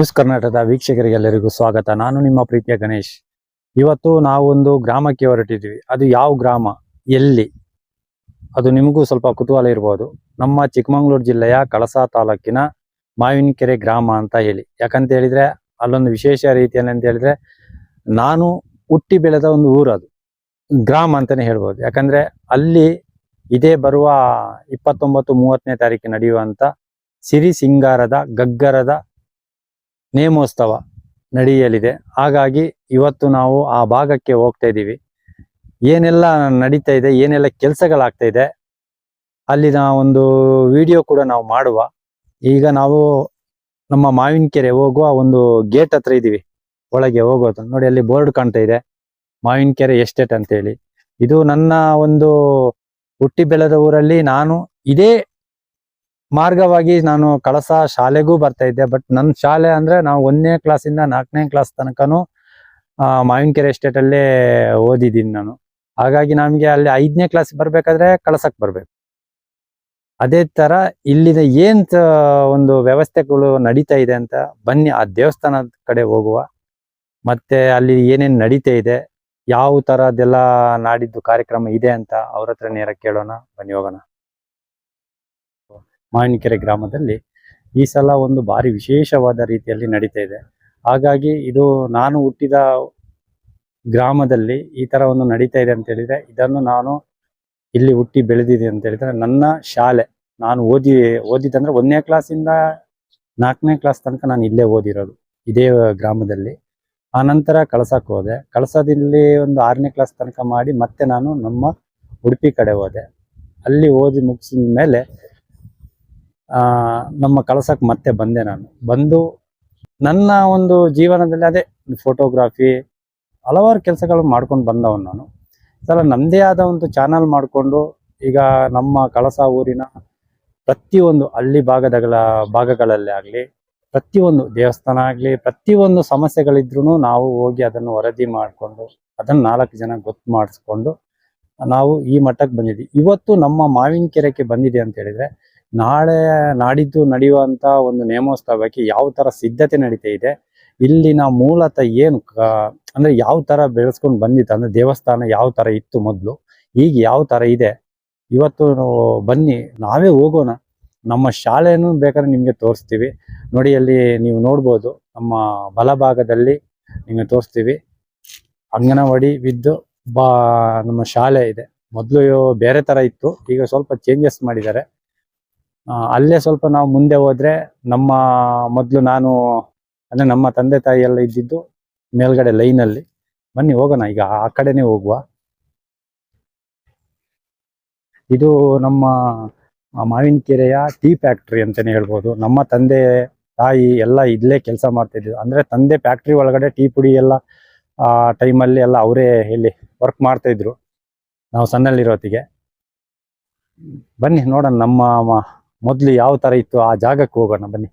News ಕರ್ನಾಟಕದ ವೀಕ್ಷಕರಿಗೆಲ್ಲರಿಗೂ ಸ್ವಾಗತ. ನಾನು ನಿಮ್ಮ ಪ್ರೀತಿಯ ಗಣೇಶ್. ಇವತ್ತು ನಾವೊಂದು ಗ್ರಾಮಕ್ಕೆ ಹೊರಟಿದ್ವಿ. ಅದು ಯಾವ ಗ್ರಾಮ, ಎಲ್ಲಿ, ಅದು ನಿಮಗೂ ಸ್ವಲ್ಪ ಕುತೂಹಲ ಇರ್ಬೋದು. ನಮ್ಮ ಚಿಕ್ಕಮಗಳೂರು ಜಿಲ್ಲೆಯ ಕಳಸಾ ತಾಲೂಕಿನ ಮಾವಿನಕೆರೆ ಗ್ರಾಮ ಅಂತ ಹೇಳಿ. ಯಾಕಂತ ಹೇಳಿದ್ರೆ ಅಲ್ಲೊಂದು ವಿಶೇಷ ರೀತಿಯಲ್ಲಿ ಅಂತ ಹೇಳಿದ್ರೆ, ನಾನು ಹುಟ್ಟಿ ಬೆಳೆದ ಒಂದು ಊರು, ಅದು ಗ್ರಾಮ ಅಂತಾನೆ ಹೇಳ್ಬೋದು. ಯಾಕಂದ್ರೆ ಅಲ್ಲಿ ಇದೇ ಬರುವ 29-30ನೇ ತಾರೀಕು ನಡೆಯುವಂತ ಸಿರಿ ಸಿಂಗಾರದ ಗಗ್ಗರದ ನೇಮೋತ್ಸವ ನಡೆಯಲಿದೆ. ಹಾಗಾಗಿ ಇವತ್ತು ನಾವು ಆ ಭಾಗಕ್ಕೆ ಹೋಗ್ತಾ ಇದ್ದೀವಿ. ಏನೆಲ್ಲ ನಡೀತಾ ಇದೆ, ಏನೆಲ್ಲ ಕೆಲಸಗಳಾಗ್ತಾ ಇದೆ, ಅಲ್ಲಿನ ಒಂದು ವಿಡಿಯೋ ಕೂಡ ನಾವು ಮಾಡುವ. ಈಗ ನಾವು ನಮ್ಮ ಮಾವಿನಕೆರೆ ಹೋಗುವ ಒಂದು ಗೇಟ್ ಹತ್ರ ಇದ್ದೀವಿ, ಒಳಗೆ ಹೋಗೋದು. ನೋಡಿ, ಅಲ್ಲಿ ಬೋರ್ಡ್ ಕಾಣ್ತಾ ಇದೆ, ಮಾವಿನಕೆರೆ ಎಸ್ಟೇಟ್ ಅಂತ ಹೇಳಿ. ಇದು ನನ್ನ ಒಂದು ಹುಟ್ಟಿ ಬೆಳೆದ ಊರಲ್ಲಿ ನಾನು ಇದೇ ಮಾರ್ಗವಾಗಿ ನಾನು ಕಳಸಾ ಶಾಲೆಗೂ ಬರ್ತಾ ಇದ್ದೆ. ಬಟ್ ನನ್ನ ಶಾಲೆ ಅಂದ್ರೆ ನಾವು 1ನೇ ಕ್ಲಾಸಿಂದ 4ನೇ ಕ್ಲಾಸ್ ತನಕನೂ ಮಾವಿನಕೆರೆ ಎಸ್ಟೇಟ್ ಅಲ್ಲೇ ಓದಿದ್ದೀನಿ ನಾನು. ಹಾಗಾಗಿ ನಮ್ಗೆ ಅಲ್ಲಿ 5ನೇ ಕ್ಲಾಸ್ ಬರ್ಬೇಕಾದ್ರೆ ಕಳಸಕ್ಕೆ ಬರ್ಬೇಕು. ಅದೇ ತರ ಇಲ್ಲಿನ ಏನ್ ಒಂದು ವ್ಯವಸ್ಥೆಗಳು ನಡೀತಾ ಇದೆ ಅಂತ ಬನ್ನಿ ಆ ದೇವಸ್ಥಾನದ ಕಡೆ ಹೋಗುವ. ಮತ್ತೆ ಅಲ್ಲಿ ಏನೇನ್ ನಡೀತಾ ಇದೆ, ಯಾವ ತರದೆಲ್ಲ ನಾಡಿದ್ದು ಕಾರ್ಯಕ್ರಮ ಇದೆ ಅಂತ ಅವ್ರ ಹತ್ರ ನೇರ ಕೇಳೋಣ. ಬನ್ನಿ ಹೋಗೋಣ. ಮಾವಿನಕೆರೆ ಗ್ರಾಮದಲ್ಲಿ ಈ ಸಲ ಒಂದು ಭಾರಿ ವಿಶೇಷವಾದ ರೀತಿಯಲ್ಲಿ ನಡೀತಾ ಇದೆ. ಹಾಗಾಗಿ ಇದು ನಾನು ಹುಟ್ಟಿದ ಗ್ರಾಮದಲ್ಲಿ ಈ ತರ ಒಂದು ನಡೀತಾ ಇದೆ ಅಂತ ಹೇಳಿದ್ರೆ, ಇದನ್ನು ನಾನು ಇಲ್ಲಿ ಹುಟ್ಟಿ ಬೆಳೆದಿದೆ ಅಂತ ಹೇಳಿದ್ರೆ ನನ್ನ ಶಾಲೆ. ನಾನು ಓದಿದಂದ್ರೆ 1ನೇ ಕ್ಲಾಸಿಂದ 4ನೇ ಕ್ಲಾಸ್ ತನಕ ನಾನು ಇಲ್ಲೇ ಓದಿರೋದು, ಇದೇ ಗ್ರಾಮದಲ್ಲಿ. ಆ ನಂತರ ಕಳಸಕ್ಕೆ ಹೋದೆ. ಕಳಸದಲ್ಲಿ ಒಂದು 6ನೇ ಕ್ಲಾಸ್ ತನಕ ಮಾಡಿ ಮತ್ತೆ ನಾನು ನಮ್ಮ ಉಡುಪಿ ಕಡೆ ಹೋದೆ. ಅಲ್ಲಿ ಓದಿ ಮುಗಿಸಿದ ಮೇಲೆ ನಮ್ಮ ಕಳಸಕ್ಕೆ ಮತ್ತೆ ಬಂದೆ. ನಾನು ಬಂದು ನನ್ನ ಒಂದು ಜೀವನದಲ್ಲಿ ಅದೇ ಫೋಟೋಗ್ರಾಫಿ ಹಲವಾರು ಕೆಲಸಗಳು ಮಾಡ್ಕೊಂಡು ಬಂದವನು ನಾನು. ಸಲ ನಮ್ಮದೇ ಆದ ಒಂದು ಚಾನಲ್ ಮಾಡಿಕೊಂಡು ಈಗ ನಮ್ಮ ಕಳಸ ಊರಿನ ಪ್ರತಿಯೊಂದು ಹಳ್ಳಿ ಭಾಗಗಳಲ್ಲಿ ಆಗಲಿ, ಪ್ರತಿಯೊಂದು ದೇವಸ್ಥಾನ ಆಗಲಿ, ಪ್ರತಿಯೊಂದು ಸಮಸ್ಯೆಗಳಿದ್ರೂ ನಾವು ಹೋಗಿ ಅದನ್ನು ವರದಿ ಮಾಡಿಕೊಂಡು ಅದನ್ನು 4 ಜನ ಗೊತ್ತು ಮಾಡಿಸ್ಕೊಂಡು ನಾವು ಈ ಮಟ್ಟಕ್ಕೆ ಬಂದಿದ್ವಿ. ಇವತ್ತು ನಮ್ಮ ಮಾವಿನಕೆರೆಗೆ ಬಂದಿದೆ ಅಂತ ಹೇಳಿದ್ರೆ, ನಾಳೆ ನಾಡಿದ್ದು ನಡೆಯುವಂತ ಒಂದು ನೇಮೋತ್ಸವಕ್ಕೆ ಯಾವ ತರ ಸಿದ್ಧತೆ ನಡೀತಾ ಇದೆ, ಇಲ್ಲಿನ ಮೂಲತಃ ಏನು ಅಂದ್ರೆ ಯಾವ ತರ ಬೆಳೆಸ್ಕೊಂಡು ಬಂದಿತ್ತು, ಅಂದ್ರೆ ದೇವಸ್ಥಾನ ಯಾವ ತರ ಇತ್ತು ಮೊದಲು, ಈಗ ಯಾವ ತರ ಇದೆ, ಇವತ್ತು ಬನ್ನಿ ನಾವೇ ಹೋಗೋಣ. ನಮ್ಮ ಶಾಲೆಯನ್ನು ಬೇಕಾದ್ರೆ ನಿಮ್ಗೆ ತೋರಿಸ್ತೀವಿ. ನೋಡಿ, ಅಲ್ಲಿ ನೀವು ನೋಡ್ಬೋದು, ನಮ್ಮ ಬಲಭಾಗದಲ್ಲಿ ನಿಮಗೆ ತೋರಿಸ್ತೀವಿ. ಅಂಗನವಾಡಿ ವಿದ್ದು ನಮ್ಮ ಶಾಲೆ ಇದೆ. ಮೊದಲು ಬೇರೆ ತರ ಇತ್ತು, ಈಗ ಸ್ವಲ್ಪ ಚೇಂಜಸ್ ಮಾಡಿದ್ದಾರೆ. ಅಲ್ಲೇ ಸ್ವಲ್ಪ ನಾವು ಮುಂದೆ ಹೋದ್ರೆ ನಮ್ಮ ಮೊದಲು ನಾನು ಅಂದ್ರೆ ನಮ್ಮ ತಂದೆ ತಾಯಿ ಎಲ್ಲ ಇದ್ದಿದ್ದು ಮೇಲ್ಗಡೆ ಲೈನಲ್ಲಿ. ಬನ್ನಿ ಹೋಗೋಣ, ಈಗ ಆ ಕಡೆನೆ ಹೋಗುವ. ಇದು ನಮ್ಮ ಮಾವಿನಕೆರೆಯ ಟೀ ಫ್ಯಾಕ್ಟ್ರಿ ಅಂತಾನೆ ಹೇಳ್ಬೋದು. ನಮ್ಮ ತಂದೆ ತಾಯಿ ಎಲ್ಲ ಇಲ್ಲೇ ಕೆಲಸ ಮಾಡ್ತಿದ್ರು. ಅಂದ್ರೆ ತಂದೆ ಫ್ಯಾಕ್ಟ್ರಿ ಒಳಗಡೆ ಟೀ ಪುಡಿ ಎಲ್ಲ ಟೈಮಲ್ಲಿ ಎಲ್ಲ ಅವರೇ ಇಲ್ಲಿ ವರ್ಕ್ ಮಾಡ್ತಾ ಇದ್ರು, ನಾವು ಸಣ್ಣಲ್ಲಿರೋತ್ತಿಗೆ. ಬನ್ನಿ ನೋಡೋಣ, ನಮ್ಮ ಮೊದಲು ಯಾವ ತರ ಇತ್ತು ಆ ಜಾಗಕ್ಕೆ ಹೋಗೋಣ ಬನ್ನಿ.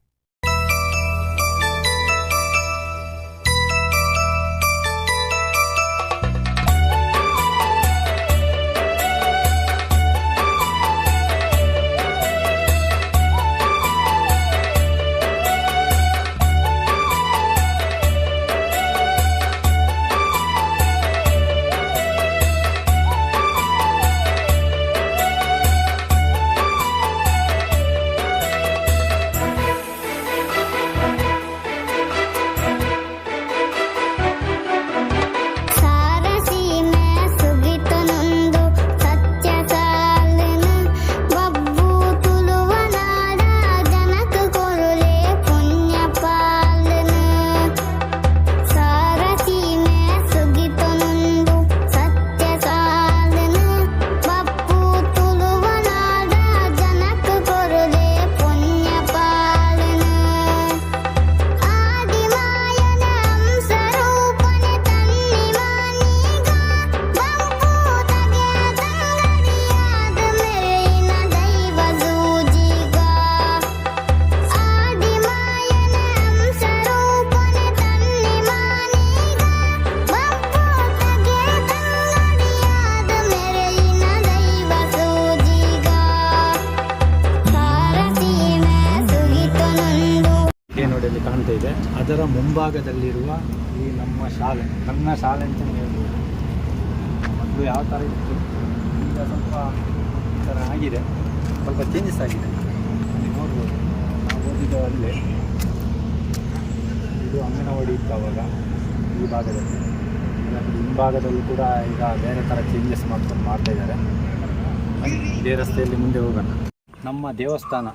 ಅದರ ಮುಂಭಾಗದಲ್ಲಿರುವ ಈ ನಮ್ಮ ಶಾಲೆ, ನನ್ನ ಶಾಲೆ ಅಂತಲೇ ಹೇಳ್ಬೋದು. ಮೊದಲು ಯಾವ ಥರ ಇತ್ತು, ಈಗ ಸ್ವಲ್ಪ ಈ ಥರ ಆಗಿದೆ, ಸ್ವಲ್ಪ ಚೇಂಜಸ್ ಆಗಿದೆ. ಅಲ್ಲಿ ನೋಡ್ಬೋದು, ನಾವು ಓದಿದ್ದು ಅಲ್ಲೇ. ಇದು ಅಂಗನವಾಡಿ ಇತ್ತು ಆವಾಗ ಈ ಭಾಗದಲ್ಲಿ. ಹಿಂಭಾಗದಲ್ಲೂ ಕೂಡ ಈಗ ಬೇರೆ ಥರ ಚೇಂಜಸ್ ಮಾಡ್ತಾ ಇದ್ದಾರೆ. ಇದೇ ರಸ್ತೆಯಲ್ಲಿ ಮುಂದೆ ಹೋಗೋಣ. ನಮ್ಮ ದೇವಸ್ಥಾನ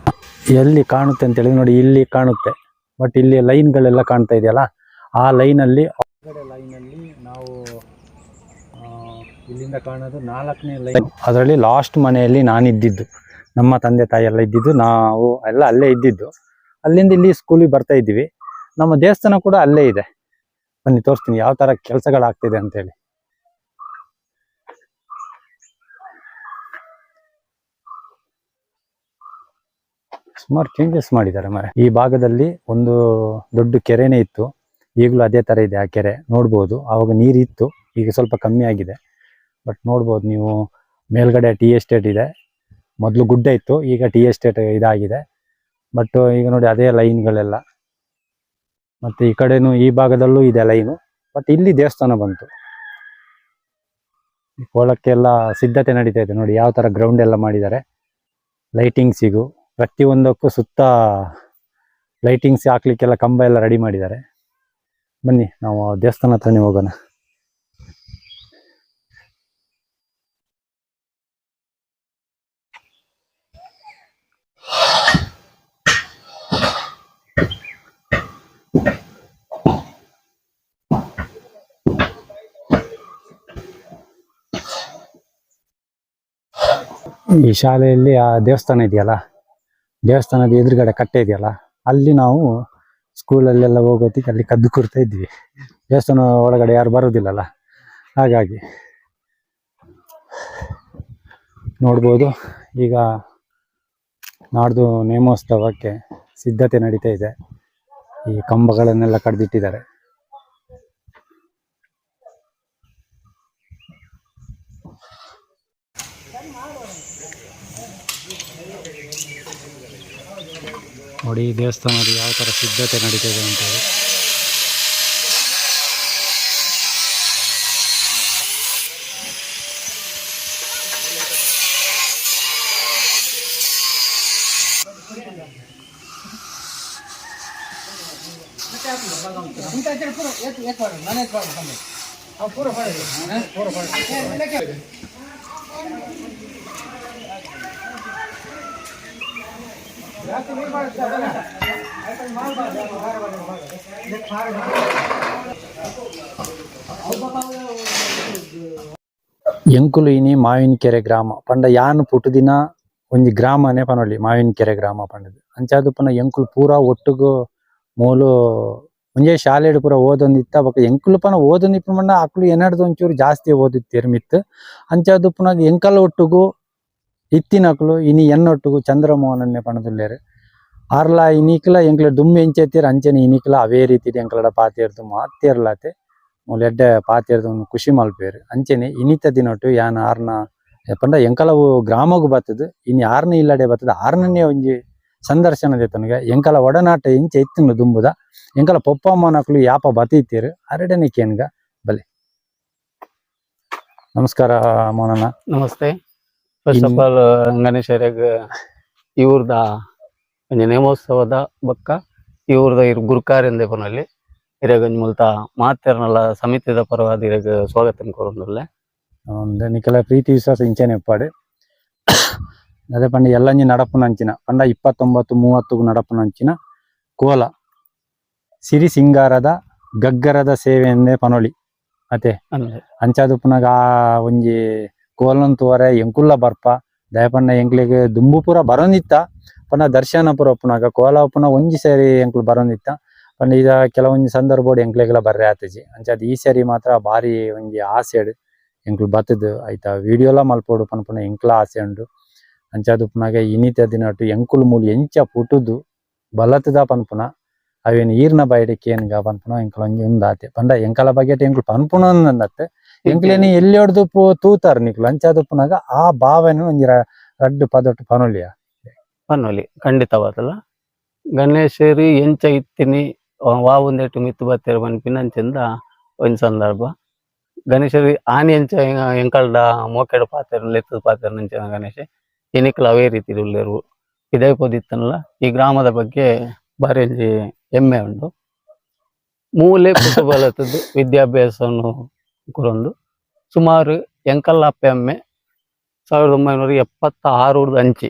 ಎಲ್ಲಿ ಕಾಣುತ್ತೆ ಅಂತೇಳಿ ನೋಡಿ, ಇಲ್ಲಿ ಕಾಣುತ್ತೆ. ಬಟ್ ಇಲ್ಲಿ ಲೈನ್ಗಳೆಲ್ಲ ಕಾಣ್ತಾ ಇದೆಯಲ್ಲ, ಆ ಲೈನಲ್ಲಿ ಲೈನಲ್ಲಿ ನಾವು ಇಲ್ಲಿಂದ ಕಾಣೋದು 4ನೇ ಲೈನ್. ಅದರಲ್ಲಿ ಲಾಸ್ಟ್ ಮನೆಯಲ್ಲಿ ನಾನಿದ್ದಿದ್ದು, ನಮ್ಮ ತಂದೆ ತಾಯಿ ಎಲ್ಲ ಇದ್ದಿದ್ದು, ನಾವು ಎಲ್ಲ ಅಲ್ಲೇ ಇದ್ದಿದ್ದು. ಅಲ್ಲಿಂದ ಇಲ್ಲಿ ಸ್ಕೂಲಿಗೆ ಬರ್ತಾ ಇದ್ದೀವಿ. ನಮ್ಮ ದೇವಸ್ಥಾನ ಕೂಡ ಅಲ್ಲೇ ಇದೆ. ಬನ್ನಿ ತೋರಿಸ್ತೀನಿ ಯಾವ ಥರ ಕೆಲಸಗಳಾಗ್ತಿದೆ ಅಂತೇಳಿ. ಸುಮಾರು ಚೇಂಜಸ್ ಮಾಡಿದ್ದಾರೆ ಮರೆ. ಈ ಭಾಗದಲ್ಲಿ ಒಂದು ದೊಡ್ಡ ಕೆರೆನೇ ಇತ್ತು, ಈಗಲೂ ಅದೇ ಥರ ಇದೆ. ಆ ಕೆರೆ ನೋಡ್ಬೋದು, ಆವಾಗ ನೀರಿತ್ತು, ಈಗ ಸ್ವಲ್ಪ ಕಮ್ಮಿ ಆಗಿದೆ. ಬಟ್ ನೋಡ್ಬೋದು ನೀವು, ಮೇಲ್ಗಡೆ ಟೀ ಎಸ್ಟೇಟ್ ಇದೆ. ಮೊದಲು ಗುಡ್ಡ ಇತ್ತು, ಈಗ ಟೀ ಎಸ್ಟೇಟ್ ಇದಾಗಿದೆ. ಬಟ್ ಈಗ ನೋಡಿ ಅದೇ ಲೈನ್ಗಳೆಲ್ಲ. ಮತ್ತು ಈ ಕಡೆನೂ ಈ ಭಾಗದಲ್ಲೂ ಇದೆ ಲೈನು. ಬಟ್ ಇಲ್ಲಿ ದೇವಸ್ಥಾನ ಬಂತು. ಕೋಲಕ್ಕೆಲ್ಲ ಸಿದ್ಧತೆ ನಡೀತಾ ಇದೆ ನೋಡಿ, ಯಾವ ಥರ ಗ್ರೌಂಡ್ ಎಲ್ಲ ಮಾಡಿದ್ದಾರೆ. ಲೈಟಿಂಗ್ಸಿಗೂ ಪ್ರತಿಯೊಂದಕ್ಕೂ ಸುತ್ತ ಲೈಟಿಂಗ್ಸ್ ಹಾಕ್ಲಿಕ್ಕೆಲ್ಲ ಕಂಬ ಎಲ್ಲ ರೆಡಿ ಮಾಡಿದ್ದಾರೆ. ಬನ್ನಿ ನಾವು ದೇವಸ್ಥಾನ ಹತ್ರನೇ ಹೋಗೋಣ. ಈ ಶಾಲೆಯಲ್ಲಿ ಆ ದೇವಸ್ಥಾನ ಇದೆಯಲ್ಲ, ದೇವಸ್ಥಾನದ ಎದುರುಗಡೆ ಕಟ್ಟೆ ಇದೆಯಲ್ಲ, ಅಲ್ಲಿ ನಾವು ಸ್ಕೂಲಲ್ಲೆಲ್ಲ ಹೋಗೋದಕ್ಕೆ ಅಲ್ಲಿ ಕದ್ದು ಕೂರ್ತಾ ಇದ್ವಿ. ದೇವಸ್ಥಾನ ಒಳಗಡೆ ಯಾರು ಬರೋದಿಲ್ಲಲ್ಲ, ಹಾಗಾಗಿ ನೋಡ್ಬೋದು. ಈಗ ನಾಡ್ದು ನೇಮೋತ್ಸವಕ್ಕೆ ಸಿದ್ಧತೆ ನಡೀತಾ ಇದೆ. ಈ ಕಂಬಗಳನ್ನೆಲ್ಲ ಕಡ್ದಿಟ್ಟಿದ್ದಾರೆ. ನೋಡಿ ದೇವಸ್ಥಾನದ ಯಾವ ಥರ ಸಿದ್ಧತೆ ನಡೀತಾ ಇದೆ ಅಂತೇಳಿ. ಎಂಕುಲು ಮಾವಿನಕೆರೆ ಗ್ರಾಮ ಪಂಡ ಯಾನ್ ಪುಟುದಿನ ಒಂಜಿ ಗ್ರಾಮನೇ ಪನೊಲಿ ಮಾವಿನಕೆರೆ ಗ್ರಾಮ ಪಂಡದು. ಅಂಚಾದು ಪನ ಎಂಕುಲು ಪೂರ ಒಟ್ಟುಗು ಮೂಲು ಒಂಜೇ ಶಾಲೆಡ್ ಪೂರ ಓದೊಂದಿತ್ತ. ಬೊಕ ಎಂಕುಲು ಪನ ಓದೊಂದಿಪ್ಪು ಪಂಡ ಅಕ್ಲು ಎನ್ನಡ್ದು ಒಂಚೂರು ಜಾಸ್ತಿ ಓದುತ್ತೇರು ಮಿತ್. ಅಂಚಾದು ಪುನಗ ಎಂಕಲ ಒಟ್ಟುಗು ಇತ್ತಿನಕ್ಲು ಇನಿ ಎನ್ನೊಟ್ಟುಗು ಚಂದ್ರಮೋಹನನ್ನೇ ಪಣದುಲ್ಲೇರು. ಆರ್ಲ ಇನಿಕ್ಲ ಎಂಕ್ಲ ದುಮ್ಮಿ ಎಂಚೆತ್ತೀರ ಅಂಚನೆ ಇನಿಕ್ಲ ಅವೇ ರೀತಿ ಎಂಕ್ಲಡ ಪಾತೇರ್ದು ಮಾತೇರ್ಲಾತೆ ಮೂಲ ಎಡ್ಡೆ ಪಾತೇರ್ದು ಖುಷಿ ಮಲ್ಪೇರು. ಅಂಚನೆ ಇನಿತ ದಿನೊಟ್ಟು ಯಾನ್ ಆರ್ನ ಪಂಡ ಎಂಕಲವು ಗ್ರಾಮಗು ಬತ್ತದು. ಇನಿ ಆರ್ನ ಇಲ್ಲಡೆ ಬತ್ತದ ಆರ್ನನ್ನೇ ಒಂಜಿ ಸಂದರ್ಶನದ ತನಗೆ ಎಂಕಲ ಒಡನಾಟ ಇಂಚೆ ಇತ್ತಿನ ದುಂಬುದ. ಎಂಕಲ ಪೊಪ್ಪಮ್ಮನಕ್ಲು ಯಾಪ ಬತ್ತಿತ್ತೇರು ಅರೆಡನೆ ಕೇನ್ಗ ಬಲೆ. ನಮಸ್ಕಾರ ಮೋನಣ್ಣ. ನಮಸ್ತೆ. ಫಸ್ಟ್ ಆಫ್ ಆಲ್ ಗಣೇಶರಿಗೆ ಇವ್ರದ ಒಂಜಿ ನೇಮೋತ್ಸವದ ಬೊಕ್ಕ ಇವ್ರದ ಗುರುಕಾರ್ಯಂದೆ ಪನಲ್ಲಿ ಇರಗಂಜ್ ಮುಲ್ತ ಮಾತೆರ್ನಲ ಸಮಿತಿದ ಪರವಾದ ಇರಗ ಸ್ವಾಗತ ಕೋರುಂದುಲ್ಲೆ. ನಿಕಲ ಪ್ರೀತಿ ವಿಶ್ವಾಸ ಇಂಚೆನೆ ಪಾಡು ಅದೇ ಪಂಡ ಎಲ್ಲಂಜಿ ನಡಪುನಂಚಿನ ಪಂಡ 29-30 ನಡಪುನಂಚಿನ ಕೋಲ ಸಿರಿ ಸಿಂಗಾರದ ಗಗ್ಗರದ ಸೇವೆ ಎಂದೇ ಪನೊಲಿ ಮತ್ತೆ ಅಂಚಾದು ಪುನಗ ಒಂಜಿ ಕೋಲನ್ ತೋರೆ ಎಂಕುಲ್ಲ ಬರ್ಪ ದಯಪಂಡ ಎಂಕ್ಲಿಗೆ ದುಂಬು ಪೂರ ಬರೋಂದಿತ್ತ. ಪಂಡ ದರ್ಶನ ಪೂರ ಪುನಗ ಕೋಲ ಪುನಃ ಒಂಜಿ ಸೇರಿ ಎಂಕ್ಲು ಬರೋಂದಿತ್ತ. ಪಂಡ ಈಗ ಕೆಲವೊಂಜಿ ಸಂದರ್ಭ ಎಂಕ್ಲೆಗೆಲ್ಲ ಬರ್ರೆ ಆತಜಿ. ಅಂಚಾದ ಈ ಸೇರಿ ಮಾತ್ರ ಬಾರಿ ಒಂಜಿ ಆಸೆಡ್ ಎಂಕ್ಲು ಬತ್ತದು ಆಯ್ತಾ. ವಿಡಿಯೋಲ ಮಲ್ಪೋಡು ಪನ್ಪುನ ಎಂಕ್ಲ ಆಸೆ ಉಂಡು. ಅಂಚಾದು ಪುನಗ ಇನಿತ ದಿನಟು ಎಂಕುಲು ಮೂಲು ಎಂಚ ಪುಟುದು ಬಲತದ ಪನ್ಪುನ ಅವೇನು ಈರ್ನ ಬಯಡಿಕೆ ಏನ್ಗ ಪನ್ಪುನ ಎಂಕ್ಲ ಒಂಜಿ ಉಂದಾತೆ. ಪಂಡ ಎಂಕಲ ಬಗೆಟ್ ಎಂಕ್ಲು ಪನ್ಪುನ ಅಂದತ್ತೆ ಎಂಕ್ಲೇನಿ ಎಲ್ಲಿ ಹೊಡ್ದು ತೂತಾರ ನಿಕ್ಲು. ಅಂಚಾದು ಪುನಗ ಆ ಭಾವನೆ ಒಂಜಿ ರಡ್ಡು ಪದೊಟ್ಟು ಪನೊಲಿಯ ಪನ್ನೊಲಿ ಖಂಡಿತವಾದಲ್ಲ. ಗಣೇಶರಿ ಎಂಚ ಇತ್ತಿನಿ ವಾವುಂದೇಟು ಮಿತ್ತು ಬತ್ತೇರು ಪನ್ಪಿನಂಚಿಂದ ಒಂಜಿ ಸಂದರ್ಭ ಗಣೇಶರು ಆನಿ ಅಂಚ ಎಂಕಲ್ಡ ಮೋಕೆಡ್ ಪಾತೆರ್ ಲೆತ್ತದ ಪಾತೆರ್ ನಂಚಿನ ಗಣೇಶ ಎನಿಕಲ್ ಅವೇ ರೀತಿ ಉಳ್ಳೇರು ಇದೇ ಪೋದಿತ್ತನಲ್ಲ ಈ ಗ್ರಾಮದ ಬಗ್ಗೆ ಬಾರಿ ಒಂಜಿ ಹೆಮ್ಮೆ ಉಂಡು. ಮೂಲೆ ಕುಟುಂಬಲತದ್ದು ವಿದ್ಯಾಭ್ಯಾಸವನ್ನು ಕುರೊಂದು ಸುಮಾರು ಎಂಕಲ್ಲ ಅಪ್ಪೆಮ್ಮೆ 1976 ಅಂಚಿ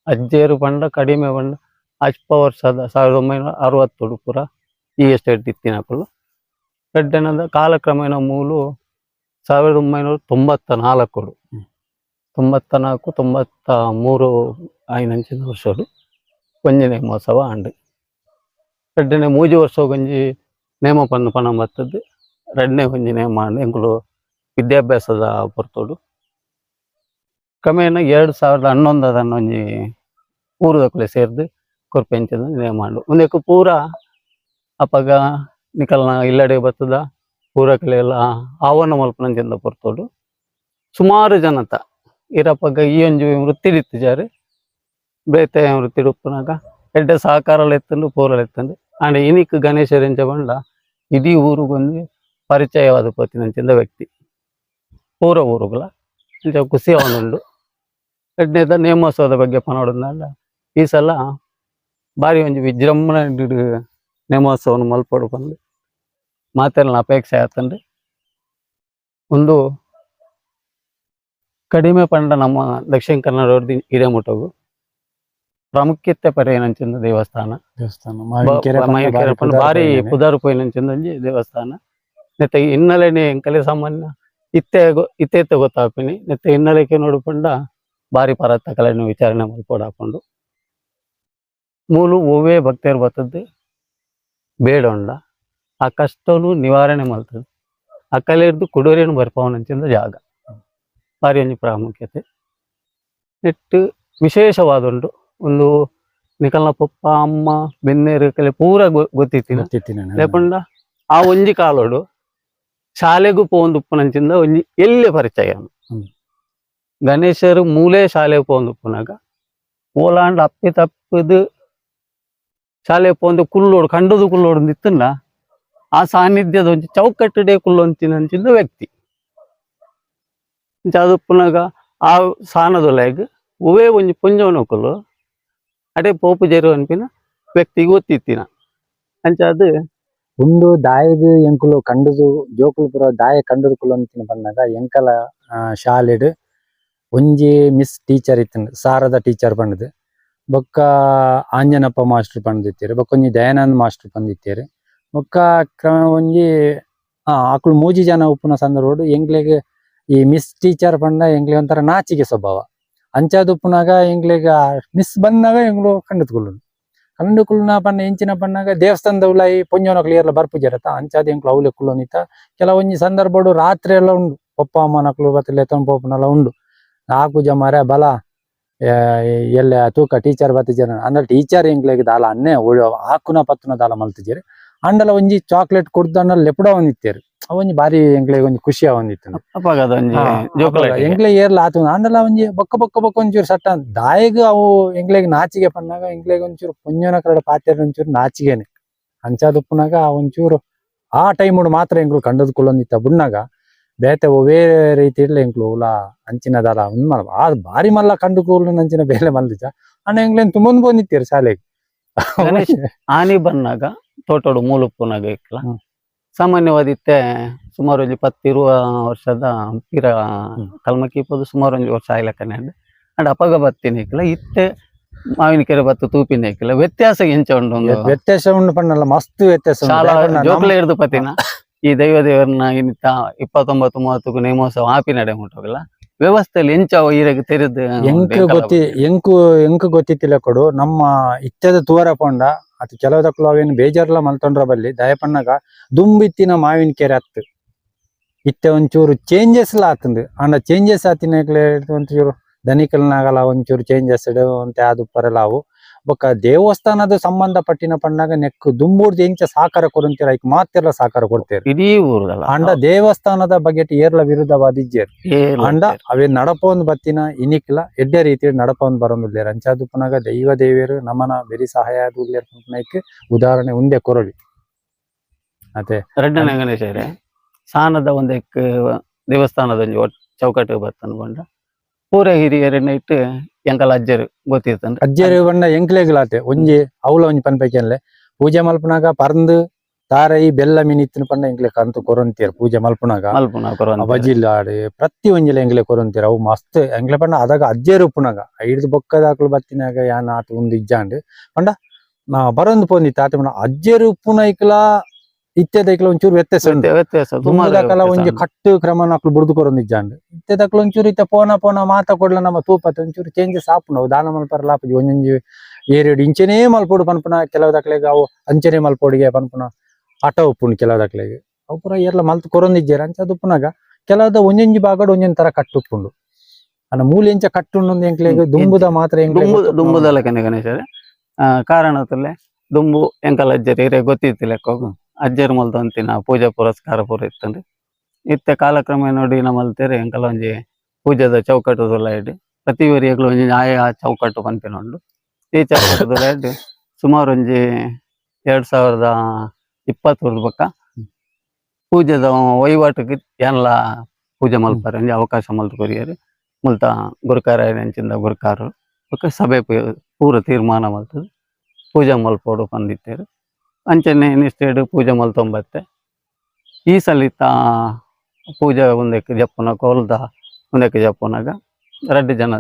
ಅಜ್ಜೇರು ಪಂಡ ಕಡಿಮೆ ಪಂಡ ಅಲ್ಪ ವರ್ಷದ 1960 ಪೂರ ಈ ಎಸ್ಟೇಟ್ ಇತ್ತಿನಕುಲು ಎಡ್ಡೆನದ ಕಾಲಕ್ರಮೇಣ ಮೂಲು 1994 93 ಆಯ್ನಂಚಿನ ವರ್ಷಡು ಒಂಜಿ ನೇಮೋತ್ಸವ ಆಂಡ್ ಎಡ್ಡೆನೆ ಮೂಜಿ ವರ್ಷ ಒಂಜಿ ನೇಮ ಪಣ ಬರ್ತದ್ದು ಎರಡನೇ ಒಂಜಿ ನೇಮ ಆಂಡ್ ಎಂಕುಲು ವಿದ್ಯಾಭ್ಯಾಸದ ಪೊರ್ತೋಡು ಕ್ರಮೇಣ 2011 ಒಂಜಿ ಊರುದಕುಲೆ ಸೇರ್ದು ಕೊರ್ಪೆಂಚದ ನೇಮ ಆಂಡು ಒಂದಕ್ಕೆ ಪೂರ ಅಪಗ ನಿಕಲ್ನ ಇಲ್ಲಡೆ ಬತ್ತದ ಪೂರಕಲೆ ಎಲ್ಲ ಆವರಣ ಮಲ್ಪನಂಚಿಂದ ಪೊರ್ತೋಡು ಸುಮಾರು ಜನತ ಇರಪ್ಪಗ ಈ ಒಂಜಿ ವೃತ್ತಿಡಿತ್ತಿದ್ದಾರೆ ಬೇತೆ ವೃತ್ತಿಡುಪ್ಪನಾಗ ಎಡ್ಡೆ ಸಹಕಾರ ಎತ್ತಂಡು ಪೂರಲೆತ್ತಂಡು ಆಂಡ ಇನಿಕ್ ಗಣೇಶರೆಂಚ ಬಂಡ ಇಡೀ ಊರಿಗೊಂದು ಪರಿಚಯವಾದ ಪತ್ತಿನಂಚಿಂದ ವ್ಯಕ್ತಿ ಪೂರ ಊರುಗಳ ಇಂಚ ಖುಷಿ ಅವನುಂಡು. ಎರಡನೇದ ನೇಮೋತ್ಸವದ ಬಗ್ಗೆ ಪನೋಡಿದ್ನಲ್ಲ ಈ ಸಲ ಬಾರಿ ಒಂಜಿ ವಿಜೃಂಭಣೆ ನೇಮೋತ್ಸವನ ಮಲ್ಪಡು ಬಂದು ಮಾತೆಲ್ಲ ಅಪೇಕ್ಷೆ ಆತಂಡ್ರೆ ಒಂದು ಕಡಿಮೆ ಪಂಡ ನಮ್ಮ ದಕ್ಷಿಣ ಕನ್ನಡ ಹಿರೇಮಠಗು ಪ್ರಾಮುಖ್ಯತೆ ಪಡೆಯನಂಚಿಂದ ದೇವಸ್ಥಾನ ಮಾವಿನಕೆರೆ ಪಂಡ ಬಾರಿ ಪುದಾರು ಪೋಯಿನಂಚಿಂದ ಒಂಜಿ ದೇವಸ್ಥಾನ ನೆತ್ತ ಹಿನ್ನೆಲೆನೆ ಎಂಕಲೆ ಸಾಮಾನ್ಯ ಇತ್ತೆ ಗೊತ್ತಾಪಿನಿ ನೆತ್ತ ಹಿನ್ನೆಲೆಗೆ ನೋಡಿಕೊಂಡ ಬಾರಿ ಪರತ್ತ ಕಲೆಯನ್ನು ವಿಚಾರಣೆ ಮಲ್ಪೋಡು ಹಾಕೊಂಡು ಮೂಲು ಓವೇ ಭಕ್ತರು ಬರ್ತದ್ದು ಬೇಡ ಉಂಡ ಆ ಕಷ್ಟನು ನಿವಾರಣೆ ಮಲ್ತದೆ ಆ ಕಲೆಯರ್ದು ಕುಡೂರೇನು ಬರ್ಪವನಂಚಿಂದ ಜಾಗ ಬಾರಿ ಒಂಜಿ ಪ್ರಾಮುಖ್ಯತೆ ನೆಟ್ಟು ವಿಶೇಷವಾದುಂಡು ಒಂದು ನಿಕಲ್ನ ಪಪ್ಪ ಅಮ್ಮ ಬೆನ್ನೇರು ಕಲೆ ಪೂರ ಗೊತ್ತಿತ್ತಿನ ಲೇಪಂಡ ಆ ಒಂಜಿ ಕಾಲೋಡು ಶಾಲೆಗೂ ಪೋಂದು ಉಪ್ಪುನಂಚಿಂದ ಒಂಜಿ ಎಲ್ಲೇ ಪರಿಚಯ ಗಣೇಶರು ಮೂಲೆ ಶಾಲೆಗೆ ಪೋಂದು ಉಪ್ಪುನಾಗ ಓಲಾಂಡ್ ಅಪ್ಪಿ ತಪ್ಪದು ಶಾಲೆ ಪೋಂದು ಕುಲ್ಲೋಡು ಕಂಡುದು ಕುಲ್ಲೋಡು ನಿತ್ತನ್ನ ಆ ಸಾನ್ನಿಧ್ಯದ ಒಂಜಿ ಚೌಕಟ್ಟುಡೆ ಕುಲ್ಲೊಂಚಿನಂಚಿಂದ ವ್ಯಕ್ತಿ ಅದುಪ್ಪುನಾಗ ಆ ಸಾನದೊಲೆಗ್ ಉವೇ ಒಂಜಿ ಪುಂಜವನಕುಲು ಅಡೆ ಪೋಪು ಜೇರು ಅನ್ಪಿನ ವ್ಯಕ್ತಿಗೆ ಗೊತ್ತಿತ್ತಿನ ಅಂಚ ಅದು ಒಂದು ದಾಯಿಗ್ ಎಂಕುಲು ಕಂಡುದು ಜೋಕುಲು ಪುರ ದಾಯ ಕಂಡುದು ಕುಲು ಅಂತಿನ ಬಂದಾಗ ಎಂಕಲ ಶಾಲೆಡ್ ಒಂಜಿ ಮಿಸ್ ಟೀಚರ್ ಇತ್ತಂಡು ಸಾರದ ಟೀಚರ್ ಪಂಡದು ಬೊಕ್ಕ ಆಂಜನಪ್ಪ ಮಾಸ್ಟರ್ ಪಂದಿತ್ತೇರು ಬೊಕ್ಕ ಒಂಜಿ ದಯಾನಂದ್ ಮಾಸ್ಟರ್ ಪಂದಿತ್ತೇರು ಬೊಕ್ಕ ಕ್ರಮ ಒಂಜಿ ಆಕುಲು ಮೂಜಿ ಜನ ಉಪ್ಪುನ ಸಂದರ್ಭಡು ಎಂಗ್ಲೆಗ್ ಈ ಮಿಸ್ ಟೀಚರ್ ಪಂಡ ಎಂಗ್ಲಿಗೆ ಒಂಥರ ನಾಚಿಕೆ ಸ್ವಭಾವ ಅಂಚಾದ ಉಪ್ಪುನಾಗ ಎಂಗ್ಲಿಗ ಮಿಸ್ ಬಂದಾಗ ಎಂಗ್ಲು ಕಂಡುಕುಲ್ನ ಪಂಡ ಎಂಚಿನ ಪಣ್ಣಾಗ ದೇವಸ್ಥಾನದ ಉಲಾಯಿ ಪೊಂಜೋನ ಕ್ಲಿಯರ್ಲ ಬರ್ಪುಜರತ ಅಂಚಾದ ಎಂಕ್ಲು ಅವ್ಲೆ ಕುಲ್ಲೋನಿತ ಕೆಲವೊಂಜಿ ಸಂದರ್ಭಡು ರಾತ್ರಿ ಎಲ್ಲ ಉಂಡು ಪಪ್ಪ ಅಮ್ಮ ನಕ್ಲು ಬತ್ತಲೆ ಎತ್ತೊಂದು ಪೋಪನೆಲ್ಲ ಉಂಡು ಆಕುಜ ಮರ ಬಲ ಎಲ್ಲ ತೂಕ ಟೀಚರ್ ಬತ್ತಿಜರ ಅಂದ್ರೆ ಟೀಚರ್ ಎಂಗ್ಲಿಗೆ ದಾಲ ಅನ್ನೆ ಆಕುನ ಪತ್ತುನ ದಾಲ ಮಲ್ತಿಜೇರಿ ಅಂಡಲ ಒಂಜಿ ಚಾಕ್ಲೇಟ್ ಕುಡ್ದು ಲೆಪುಡ ಒಂದಿತ್ತೇರು ಅವೊಂಜಿ ಬಾರಿ ಎಂಗ್ಲಿಗೆ ಒಂಜಿ ಖುಷಿ ಒಂದಿತ್ತು ಎಂಗ್ಲೆ ಏರ್ಲ ಆತು ಅಂಡಲ ಒಂಜಿ ಬೊಕ್ಕ ಒಂಚೂರು ಸಟ್ಟ ದಾಯಿಗ ಅವು ಎಂಗ್ಲಿಗೆ ನಾಚಿಗೆ ಪನ್ನಾಗ ಎಂಗ್ಲಿಗೆ ಒಂಚೂರು ಪುಂಜನ ಕರಡ ಪಾತ್ರೆ ಒಂಚೂರು ನಾಚಿಗೆನೆ ಅಂಚಾದುಪ್ಪುನಾಗ ಒಂಚೂರು ಆ ಟೈಮ್ ಮಾತ್ರ ಎಂಗ್ಲು ಕಂಡದ್ ಕುಲ್ಲೊಂದಿತ್ತ ಬುಣ್ಣಾಗ ಬೇತೆ ಒವೇ ರೀತಿ ಇಡ್ಲ ಎಂಕ್ಲು ಉಲ ಅಂಚಿನದಲ್ಲ ಆ ಬಾರಿ ಮಲ್ಲ ಕಂಡು ಕೂಲ್ ಅಂಚಿನ ಬೇಲೆ ಮಲ್ದಿಜ ಅಣ್ಣ ಎಂಗ್ಲೇನ್ ತುಂಬೊಂದು ಬಂದಿತ್ತೇರು ಶಾಲೆಗೆ ಆನಿ ಬಂದಾಗ ತೋಟೋಡು ಮೂಲುಪ್ಪುನಾಗ ಇಕ್ಕಲ ಸಾಮಾನ್ಯವಾದಿತ್ತೆ ಸುಮಾರು ಒಂಜಿ 10-20 ವರ್ಷದ ಪಿರ ಕಲ್ಮಕ್ಕೀಪದು ಸುಮಾರು ಒಂಜಿ ವರ್ಷ ಆಯ್ಲಕ್ಕನೆ ಅಂಡ್ ಅಪಗ ಬತ್ತಿನ ಇಕ್ಕಲ ಇತ್ತೆ ಮಾವಿನಕೆರೆ ಬತ್ತು ತೂಪಿನ ಇಕ್ಕಲ ವ್ಯತ್ಯಾಸ ಎಂಚ ಉಂಡು ವ್ಯತ್ಯಾಸ ಉಂಡು ಪಣ್ಣಲ್ಲ ಮಸ್ತ್ ವ್ಯತ್ಯಾಸ ಜೋಕ್ಲ ಹಿಡ್ದು ಪತ್ತಿನ ಈ ದೇವರನ್ನ ಇನ್ನಿತ್ತ 29-30 ನೇಮೋತ್ಸವ ಆಪಿ ನಡೆ ಮುಟ್ಟೋಗಲ್ಲ ವ್ಯವಸ್ಥೆಯಲ್ಲಿ ಎಂಚ ಈರೆಗೆ ತೆರೆದು ಎಂಕು ಗೊತ್ತಿತ್ತಿಲ್ಲ ಕೊಡು ನಮ್ಮ ಇತ್ತದ ತೂರ ಪೊಂಡ ಅದು ಕೆಲವದಕ್ಕೂ ಅವೇನು ಬೇಜಾರ್ಲ ಮಲ್ತೊಂಡ್ರ ಬಲ್ಲಿ ದಯಪಣ್ಣಗ ದುಂಬಿತ್ತಿನ ಮಾವಿನಕೆರೆ ಹತ್ತು ಇತ್ತೆ ಒಂಚೂರು ಚೇಂಜಸ್ ಆತಂದು ಅಂಡ ಚೇಂಜಸ್ ಆತಿನ ಒಂಚೂರು ಧನಿಕಲ್ನಾಗಲ್ಲ ಒಂಚೂರು ಚೇಂಜಸ್ ಅಂತ ಅದು ಪರಲ್ಲ ಅವು ಬೊಕ್ಕ ದೇವಸ್ಥಾನದ ಸಂಬಂಧ ಪಟ್ಟಿನ ಪಣ್ಣಾಗ ನೆಕ್ಕು ದುಂಬೂರ್ದು ಎಂಚ ಸಾಕಾರ ಕೊರಂತೀರ ಐಕ್ ಮಾತೆಲ್ಲ ಸಾಕಾರ ಕೊಡ್ತೇವೆ ಇಡೀ ಊರಲ್ಲ ಅಂಡ ದೇವಸ್ಥಾನದ ಬಗ್ಗೆ ಏರ್ಲ ವಿರುದ್ಧವಾದಿಜ್ಜೇರು ಅಂಡ ಅವೇ ನಡಪೊಂದು ಬತ್ತಿನ ಇನಿಕ್ಲ ಎಡ್ಡೆ ರೀತಿ ನಡಪೊಂದು ಬರೋದಿಲ್ಲ ಅಂಚಾದು ಪುನಗ ದೈವ ದೇವಿಯರು ನಮನ ಬೆರಿ ಸಹಾಯ ಆದುಲ್ಲೇರ್ ಉದಾಹರಣೆ ಉಂದೆ ಕೊರಳಿ ಅದೇ ರಡ್ಡನೆ ಗಣೇಶರೇ ಸಾನದ ಒಂದಕ್ಕೆ ದೇವಸ್ಥಾನದ ಒಂಜಿ ಚೌಕಟ್ಟು ಬರ್ತನ್ ಬಂಡ ಪೂರ ಹಿರಿಯರನ್ನ ಇಟ್ಟು ಎಂಕಲ್ ಅಜ್ಜರು ಗೊತ್ತಿರ್ತಂದ್ರೆ ಅಜ್ಜೇರು ಬಂಡ ಎಂಕ್ಲೆಗಳಾತೆ ಒಂಜಿ ಅವಳ ಒಂಜಿ ಪನ್ಪೈಕೆನ್ಲೆ ಪೂಜೆ ಮಲ್ಪನಾಗ ಪರ್ಂದ್ ತಾರೈ ಬೆಲ್ಲ ಮಿನಿತ್ತಿನ ಪಂಡ ಎಂಕ್ಲೆ ಕಂತು ಕೊರೊಂತೀರ್ ಪೂಜೆ ಮಲ್ಪನಾಗ ಮಲ್ಪುನ ಬಜಿಲ್ ಆಡಿ ಪ್ರತಿ ಒಂಜಿಲ ಎಂಗ್ಲೆ ಕೊರೊಂತೀರ್ ಅವು ಮಸ್ತ್ ಎಂಗ್ಲೆ ಪಂಡ ಅದಾಗ ಅಜ್ಜೇರು ಉಪ್ಪುನಾಗ ಐದು ಬೊಕ್ಕದಾಕ್ಲು ಬತ್ತಿನಾಗ ಯಾನ್ ಆತ ಒಂದು ಇಜ್ಜಾಂಡ್ ಪಂಡ ಬರೊಂದು ಪೋಂದಿತ್ತು ಆತ ಪಂಡ ಅಜ್ಜೇರು ಉಪ್ಪುನೈಕ್ಲ ಇತ್ತೆದೈಕ್ಲ ಒಂಚೂರು ವ್ಯತ್ಯಾಸ ಉಂಟು ವ್ಯತ್ಯಾಸ ದುಮ್ಮದಕಲ ಒಂಜಿ ಕಟ್ಟು ಕ್ರಮ ನಾಕ್ಲು ಬುಡ್ದು ಕೊರೊಂದಿಜ್ಜಾಂಡ್ ಇತ್ತೆದಕ್ಲ ಒಂಚೂರು ಇತ್ತ ಪೋನ ಮಾತ ಕೊಡ್ಲ ನಮ್ಮ ತೂಪತ್ತೆ ಒಂಚೂರು ಚೇಂಜಸ್ ಆಪುಂಡು ದಾನ ಮಲ್ಪರ ಲಾಪುಜಿ ಒಂಜೊಂಜಿ ಏರೇಡು ಇಂಚೆನೇ ಮಲ್ಪೋಡು ಪನ್ಪುನ ಕೆಲವದಕ್ಲೆಗ್ ಅವು ಅಂಚನೆ ಮಲ್ಪೋಡಿಗೆ ಪನ್ಪುನ ಆಟ ಉಪ್ಪುಂಡು ಕೆಲವದಕ್ಲೆಗ್ ಅವು ಪೂರ ಏರ್ಲ ಮಲ್ತು ಕೊರೊಂದಿಜ್ಜೇರ ಅಂಚ ಉಪ್ಪುನಾಗ ಕೆಲವದ ಒಂಜೊಂಜಿ ಬಾಗಡ್ ಒಂಜೊಂದು ತರ ಕಟ್ಟು ಉಪ್ಪುಂಡು ಅನ್ನ ಮೂಲೆ ಎಂಚ ಕಟ್ಟುಂಡು ಎಂಕ್ಲೆಗ್ ದುಂಬುದ ಮಾತ್ರ ದುಂಬುದಲ್ಲ ಕನೆ ಗಣೇಶರೇ ಕಾರಣತಲ್ಲೇ ದುಂಬು ಎಂಕಲ್ ಅಜ್ಜರು ಹಿರಿಯ ಗೊತ್ತಿತ್ತು ಲೆಕ್ಕೋಗು ಅಜ್ಜರು ಮಲ್ತು ಅಂತಿನ ಪೂಜಾ ಪುರಸ್ಕಾರ ಪೂರ ಇತ್ತಂದ್ರೆ ಇತ್ತೆ ಕಾಲಕ್ರಮ ನೋಡಿ ಮಲ್ತೇರೆ ಎಂಕಲ ಒಂಜಿ ಪೂಜಾದ ಚೌಕಟ್ಟು ತುಲಾಯ್ಡ್ ಪ್ರತಿ ವರಿಯಗ್ಲು ಒಂಜಿ ಆಯಾ ಚೌಕಟ್ಟು ಪನ್ಪಿನುಂಡು ಈ ಚೌಕಟ್ಟು ತುಲಾಯ್ಡ್ ಸುಮಾರು ಒಂಜಿ 2020 ಬೊಕ್ಕ ಪೂಜೆದ ವಹಿವಾಟುಗೆ ಯಾನ್ಲ ಪೂಜೆ ಮಲ್ಪರೆ ಒಂಜಿ ಅವಕಾಶ ಮಲ್ತು ಕೊರಿಯರು ಮುಲ್ತ ಗುರುಕಾರಂಚಿಂದ ಗುರುಕಾರರು ಬೊಕ್ಕ ಸಭೆ ಪೂರ ತೀರ್ಮಾನ ಮಲ್ತದು ಪೂಜೆ ಮಲ್ಪೋಡು ಪಂದಿತ್ತೇರು ಅಂಚನೆ ನಿಷ್ಠೆಡು ಪೂಜೆ ಮಲ್ತೊಂಬತ್ತೆ ಈ ಸಲಿತ ಪೂಜೆ ಒಂದಕ್ಕೆ ಜಪ್ಪುನ ಕೋಲ್ದ ಒಂದಕ್ಕೆ ಜಪ್ಪುನಾಗ 2 ಜನ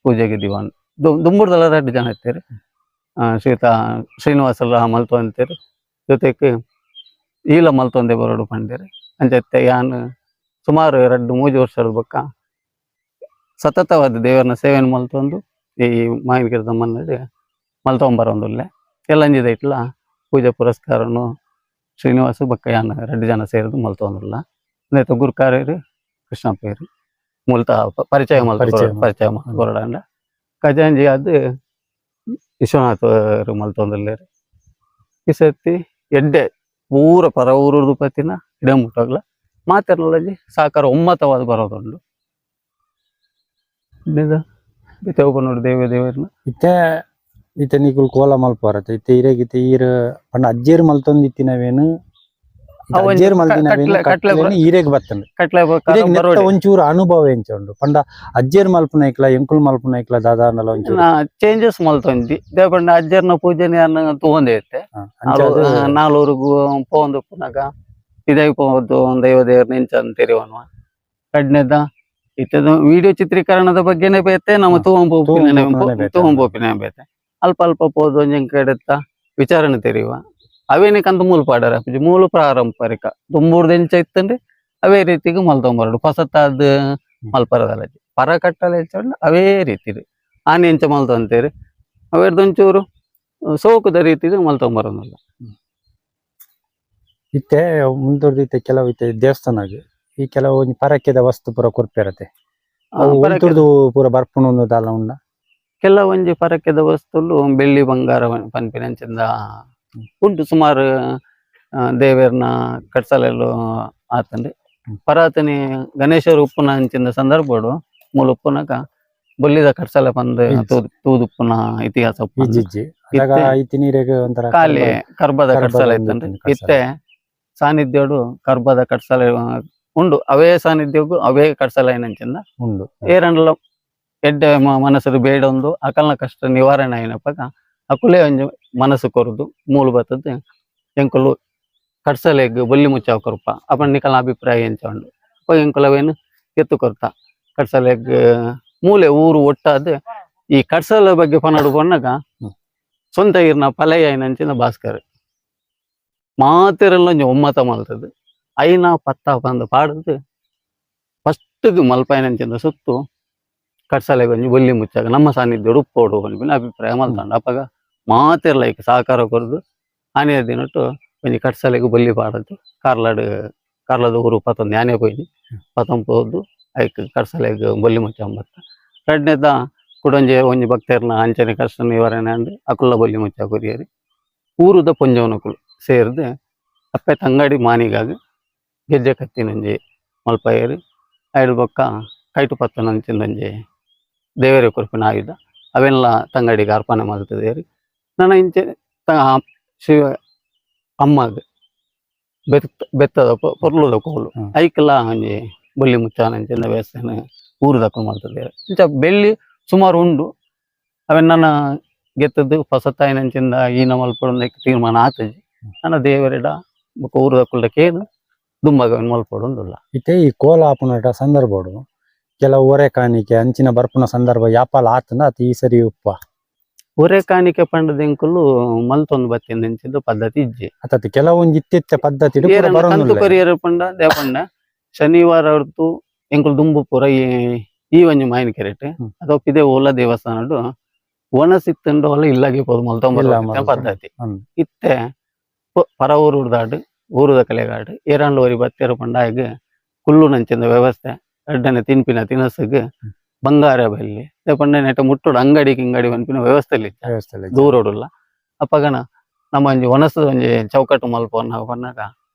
ಪೂಜೆಗೆ ದಿವಾನ್ ದುಂಬುಡ್ದಲ್ಲ 2 ಜನ ಇರ್ತಾರೆ ಶ್ರೀನಿವಾಸಲ್ಲ ಮಲ್ತು ಅಂತೀರಿ ಜೊತೆಗೆ ಈಲ ಮಲ್ತೊಂದೆ ಬರೋಡು ಪಂಡೇರಿ ಅಂಚತ್ತೆ ಯಾನ್ ಸುಮಾರು 2-3 ವರ್ಷದ ಬೊಕ್ಕ ಸತತವಾದ ದೇವರನ್ನ ಸೇವೆಯನ್ನು ಮಲ್ತೊಂದು ಈ ಮಾವಿನಕೆರೆ ದಮ್ಮನ್ನಡಿ ಮಲ್ತೊಂಬರೊಂದುಲ್ಲೆ ಎಲ್ಲಂಜಿದ ಇಟ್ಲ ಪೂಜೆ ಪುರಸ್ಕಾರನು ಶ್ರೀನಿವಾಸ ಬೊಕ್ಕ ಯಾನ್ 2 ಜನ ಸೇರಿದು ಮಲ್ತೊಂದುಲ್ಲ ನೆತ್ತ ಗುರುಕಾರ್ಯರು ಕೃಷ್ಣಪ್ಪೇರು ಮೂಲತ ಪರಿಚಯ ಹೊರಡಂಡ ಖಜಾಂಜಿ ಅದು ವಿಶ್ವನಾಥ್ ಮಲ್ತೊಂದುಲ್ಲೇರು ಈ ಸರ್ತಿ ಎಡ್ಡೆ ಪೂರ ಪರ ಊರದು ಪತ್ತಿನ ಇಡಮುಟ್ಟಾಗ್ಲ ಮಾತೆರ್ಲಜಿ ಸಾಕಾರ ಒಮ್ಮತವಾದ ಬರೋದುಂಡು ನೋಡಿ ದೇವರನ್ನ ಇತ್ತೆ ನೀಕುಲ್ ಕೋಲ ಮಲ್ಪರತ್ತೆ ಇತ್ತೆ ಇರೆಗಿತ್ತೆ ಈರ ಪಂಡ ಅಜ್ಜೇರು ಮಲ್ತೊಂದು ಇತ್ತಿನವೇನು ಅಜ್ಜೇರು ಮಲ್ತಿನವೇನು ಕಟ್ಲೆ ಈರೆಗ್ ಬತ್ತಂಡು ಕಟ್ಲೆ ಒಂಚೂರು ಅನುಭವ ಎಂಚ ಉಂಡು ಪಂಡ ಅಜ್ಜೇರು ಮಲ್ಪುನೈಕ್ಲ ಎಂಕುಲ್ ಮಲ್ಪುನೈಕ್ಲ ದಾದಾನಲ ಒಂಚೂರು ಚೇಂಜಸ್ ಮಲ್ತೊಂದಿ ದೇವಣ್ಣ ಅಜ್ಜರ್ನ ಪೂಜೆನೆ ತಗೊಂಡೆ ಇತ್ತೆ ನಾಲ್ವರೆಗೂ ಪೋಂದು ಪುನಗ ಇದೇ ಪೋದು ದೈವ ದೇವ್ರ ನೆಂಚ ಅಂತೀರಿವನ್ವ ಕಡ್ನೆದ ಇತ್ತದ ವಿಡಿಯೋ ಚಿತ್ರೀಕರಣದ ಬಗ್ಗೆನೆ ಬೇತೆ ನಮ್ಮ ತಗೊಂಬೋಪಿನ ಬೇತೆ ಅಲ್ಪ ಅಲ್ಪ ಪೋದು ಒಂಜಂಗ್ ಕಡೆತ್ತ ವಿಚಾರಣೆ ತೆರಿವ ಅವೇನೆ ಕಂತ ಮೂಲ ಪಾಡಾರ ಮೂಲ ಪಾರಂಪರಿಕ ತುಂಬೂರ್ದ ಎಂಚ ಇತ್ತಂದ್ರೆ ಅವೇ ರೀತಿಗೆ ಮಲ್ತೊಂಬರಡು ಹೊಸತಾದ ಮಲ್ಪರದಲ್ಲ ಪರ ಕಟ್ಟಲ ಹೆಚ್ಚಂಡು ಅವೇ ರೀತಿ ಆನೆ ಎಂಚ ಮಲ್ತು ಅಂತೀರಿ ಅವೇರ್ದೊಂಚೂರು ಸೋಕುದ ರೀತಿಗೆ ಮಲ್ತೊಂಬರೋದಿಲ್ಲ ಇತ್ತೆ ಮುಂದುವರ್ದಿತ್ತೆ ಕೆಲವು ಇತ್ತೆ ದೇವಸ್ಥಾನಗೆ ಈ ಕೆಲವು ಪರಕ್ಕೆದ ವಸ್ತು ಪೂರ ಕೊರ್ಪಿರತ್ತೆ ಪೂರ ಬರ್ಪುಣೊಂದು ದಾಲ ಉಂಡ ಕೆಲವೊಂಜಿ ಪರಕ್ಕೆದ ವಸ್ತುಲು ಬೆಳ್ಳಿ ಬಂಗಾರ ಪನ್ಪಿನಂಚಿಂದ ಉಂಟು ಸುಮಾರು ದೇವೇರ್ನ ಕಟ್ಸಲೆಲ್ಲ ಆತಂಡೆ ಪರಾತನಿ ಗಣೇಶರು ಉಪ್ಪುನ ಅಂಚಿನ ಸಂದರ್ಭಡು ಮೂಲ ಉಪ್ಪುನಕ ಬೊಲ್ಲಿದ ಕಟ್ಸಲೆ ಪಂದ್ ತೂದುಪ್ಪುನ ಇತಿಹಾಸ ಖಾಲಿ ಕರ್ಬದ ಕಟ್ಸಲೆ ಇತ್ತಂದ್ರೆ ಇತ್ತೆ ಸಾನ್ನಿಧ್ಯಡು ಕರ್ಬದ ಕಟ್ಸಲೆ ಉಂಡು ಅವೇ ಸಾನ್ನಿಧ್ಯಗೂ ಅವೇ ಕಟ್ಸಲೆ ಏನಂಚಿಂದ ಉಂಡು ಏರನ್ಲ ಎಡ್ಡೆ ಮನಸ್ಸು ಬೇಡೊಂದು ಅಕಲ್ನ ಕಷ್ಟ ನಿವಾರಣೆ ಏನಪ್ಪಗ ಅಕುಲೇ ಒಂಜಿ ಮನಸ್ಸು ಕೊರದು ಮೂಲ ಬತ್ತದ ಎಂಕುಲು ಕಟ್ಸಲೆಗ್ ಬೊಲ್ಲಿ ಮುಚ್ಚಾವ ಕೊರಪ ಅಪನ ನಿಕಲ್ನ ಅಭಿಪ್ರಾಯ ಎಂಚ ಉಂಡು ಎಂಕುಲವೇನು ಎತ್ತು ಕೊರ್ತ ಕಟ್ಸಲೆಗ್ ಮೂಲೆ ಊರು ಒಟ್ಟಾದ ಈ ಕಟ್ಸಲ ಬಗ್ಗೆ ಪನಡು ಪನ್ನಾಗ ಸ್ವಂತ ಇರ್ನ ಪಲಯ ಏನಂಚಿನ ಭಾಸ್ಕರ್ ಮಾತೆರೆಲ್ಲ ಒಂಜಿ ಒಮ್ಮತ ಮಲ್ತದ ಐನ ಪತ್ತ ಬಂದು ಪಾಡದು ಫಸ್ಟ್ ಮಲ್ಪ ಏನಂಚಿಂದ ಸುತ್ತು ಕಟ್ಸಲೆಗ್ ಒಂಜಿ ಬೊಲ್ಲಿ ಮುಚ್ಚಾಗ ನಮ್ಮ ಸಾನ್ನಿಧ್ಯ ಉಪ್ಪೋಡು ಅನ್ಪಿನ ಅಭಿಪ್ರಾಯ ಮಲ್ತಂಡು ಅಪ್ಪಗ ಮಾತೆರ್ಲ ಐಕ್ ಸಹಕಾರ ಕೊರದು ಆನೆಯ ದಿನಟ್ಟು ಒಂಜಿ ಕಟ್ಸಲೆಗ್ ಬೊಲ್ಲಿ ಪಾಡದು ಕಾರ್ಲದ ಊರು ಪತ್ತೊಂದು ಆನೆ ಪೋಯ್ನಿ ಪತ್ತೊಂದು ಐಕ್ ಕಟ್ಸಲೆಗ್ ಬೊಲ್ಲಿ ಮುಚ್ಚಂಬತ್ತ ರಡ್ನೆದ ಕುಡೊಂಜಿ ಒಂಜಿ ಭಕ್ತರ್ನ ಅಂಚನೆ ಕಷ್ಟ ನಿವಾರಣೆ ಅಂದು ಅಕುಲ್ಲ ಬೊಲ್ಲಿ ಮುಚ್ಚ ಕೊರಿಯರಿ ಊರುದ ಪೊಂಜವನಕುಲು ಸೇರ್ದು ಅಪ್ಪೆ ತಂಗಡಿ ಮಾನಿಗಾಗ ಗೆಜ್ಜೆ ಕತ್ತಿನೊಂಜಿ ಮಲ್ಪಯರಿ ಐಡು ಬೊಕ್ಕ ಕೈಟು ಪತ್ತನಂಚಿಂದೊಂಜಿ ದೇವರ ಕೊರ್ಪಿನ ಆಯುಧ ಅವೆಲ್ಲ ತಂಗಡಿಗೆ ಅರ್ಪಣೆ ಮಾಡ್ತಿದ್ದೇರಿ ನನ್ನ ಇಂಚೆ ಶಿವ ಅಮ್ಮಗ ಬೆತ್ತದ ಪೊರ್ಲುದ ಕೋಲು ಹ್ಮ್. ಐಕ್ಲ ಒಂಜಿ ಬೊಲ್ಲಿ ಮುಚ್ಚಾನಂಚಿನ ವ್ಯವಸ್ಥೆನ ಊರು ದಕ್ಕಲು ಮಾಡ್ತದೆ ಇಂಚ ಬೆಳ್ಳಿ ಸುಮಾರು ಉಂಡು ಅವೆನ್ ನನ್ನ ಗೆತ್ತದ್ದು ಹೊಸತಾಯಿನಂಚಿಂದ ಈನ ಮಲ್ಪೊಡು ತೀರ್ಮಾನ ಆತಜಿ ನನ್ನ ದೇವರಿಡ ಬೊಕ ಊರು ದಕ್ಕುಲ್ಡ ಕೇನು ದುಂಬಗ ಮಲ್ಪೊಡುಂದುಲ್ಲ ಇತ್ತೆ ಈ ಕೋಲ ಆಪುನಟ ಸಂದರ್ಭಡು ಕೆಲವು ಒರೆ ಕಾಣಿಕೆ ಅಂಚಿನ ಬರ್ಪುನ ಸಂದರ್ಭ ಯಾಪಲ ಆತನ ಅತಿ ಈ ಸರಿ ಉಪ್ಪ ಒರೆ ಕಾಣಿಕೆ ಪಂಡದೆಂಕುಲು ಮಲ್ತೊಂದು ಬತ್ತಿಂದಿಂಚಿದ್ದು ಪದ್ಧತಿ ಇಜ್ಜಿ ಅತತ್ ಕೆಲವೊಂದು ಇತ್ತಿತ್ತ ಪದ್ಧತಿ ಕಂತು ಪರಿಯರ ಪಂಡ ದೇಪಂಡ ಶನಿವಾರ ಹೊರತು ಎಂಕುಲು ದುಂಬು ಪೂರ ಈ ಒಂಜಿ ಮಾಯಿನ ಕೆರೆಟ್ ಹ್ಮ್. ಅದೊಪ್ಪಿದೆ ಓಲ ದೇವಸ್ಥಾನಡು ಒಣ ಸಿತ್ತಂಡು ಹೊಲ ಇಲ್ಲಾಗಿ ಪೋದು ಮಲ್ತೊಂಬ ಪದ್ಧತಿ ಹ್ಮ್. ಇತ್ತೆ ಪರ ಊರುದಾಡು ಊರುದ ಕಲೆಗಾಡು ಏರಾಂಡ್ಲ ಒರಿ ಬತ್ತೇರು ಪಂಡಾಗ ಕುಲ್ಲು ನಂಚಿನ ವ್ಯವಸ್ಥೆ ಅಡ್ಡನೆ ತಿನ್ಪಿನ ತಿನಸುಗ್ ಬಂಗಾರ ಬಲ್ಲಿ ದೇಪಂಡ ನೆಟ್ಟ ಮುಟ್ಟೋಡು ಅಂಗಡಿಗೆ ಇಂಗಡಿ ಪನ್ಪಿನ ವ್ಯವಸ್ಥೆ ದೂರೋಡುಲ್ಲ ಅಪ್ಪಗನ ನಮ್ಮ ಒಂಜಿ ಒಣಸದ ಒಂಜಿ ಚೌಕಟ್ಟು ಮಲ್ಪೊನ್ನ ಪನ್ನಾಗ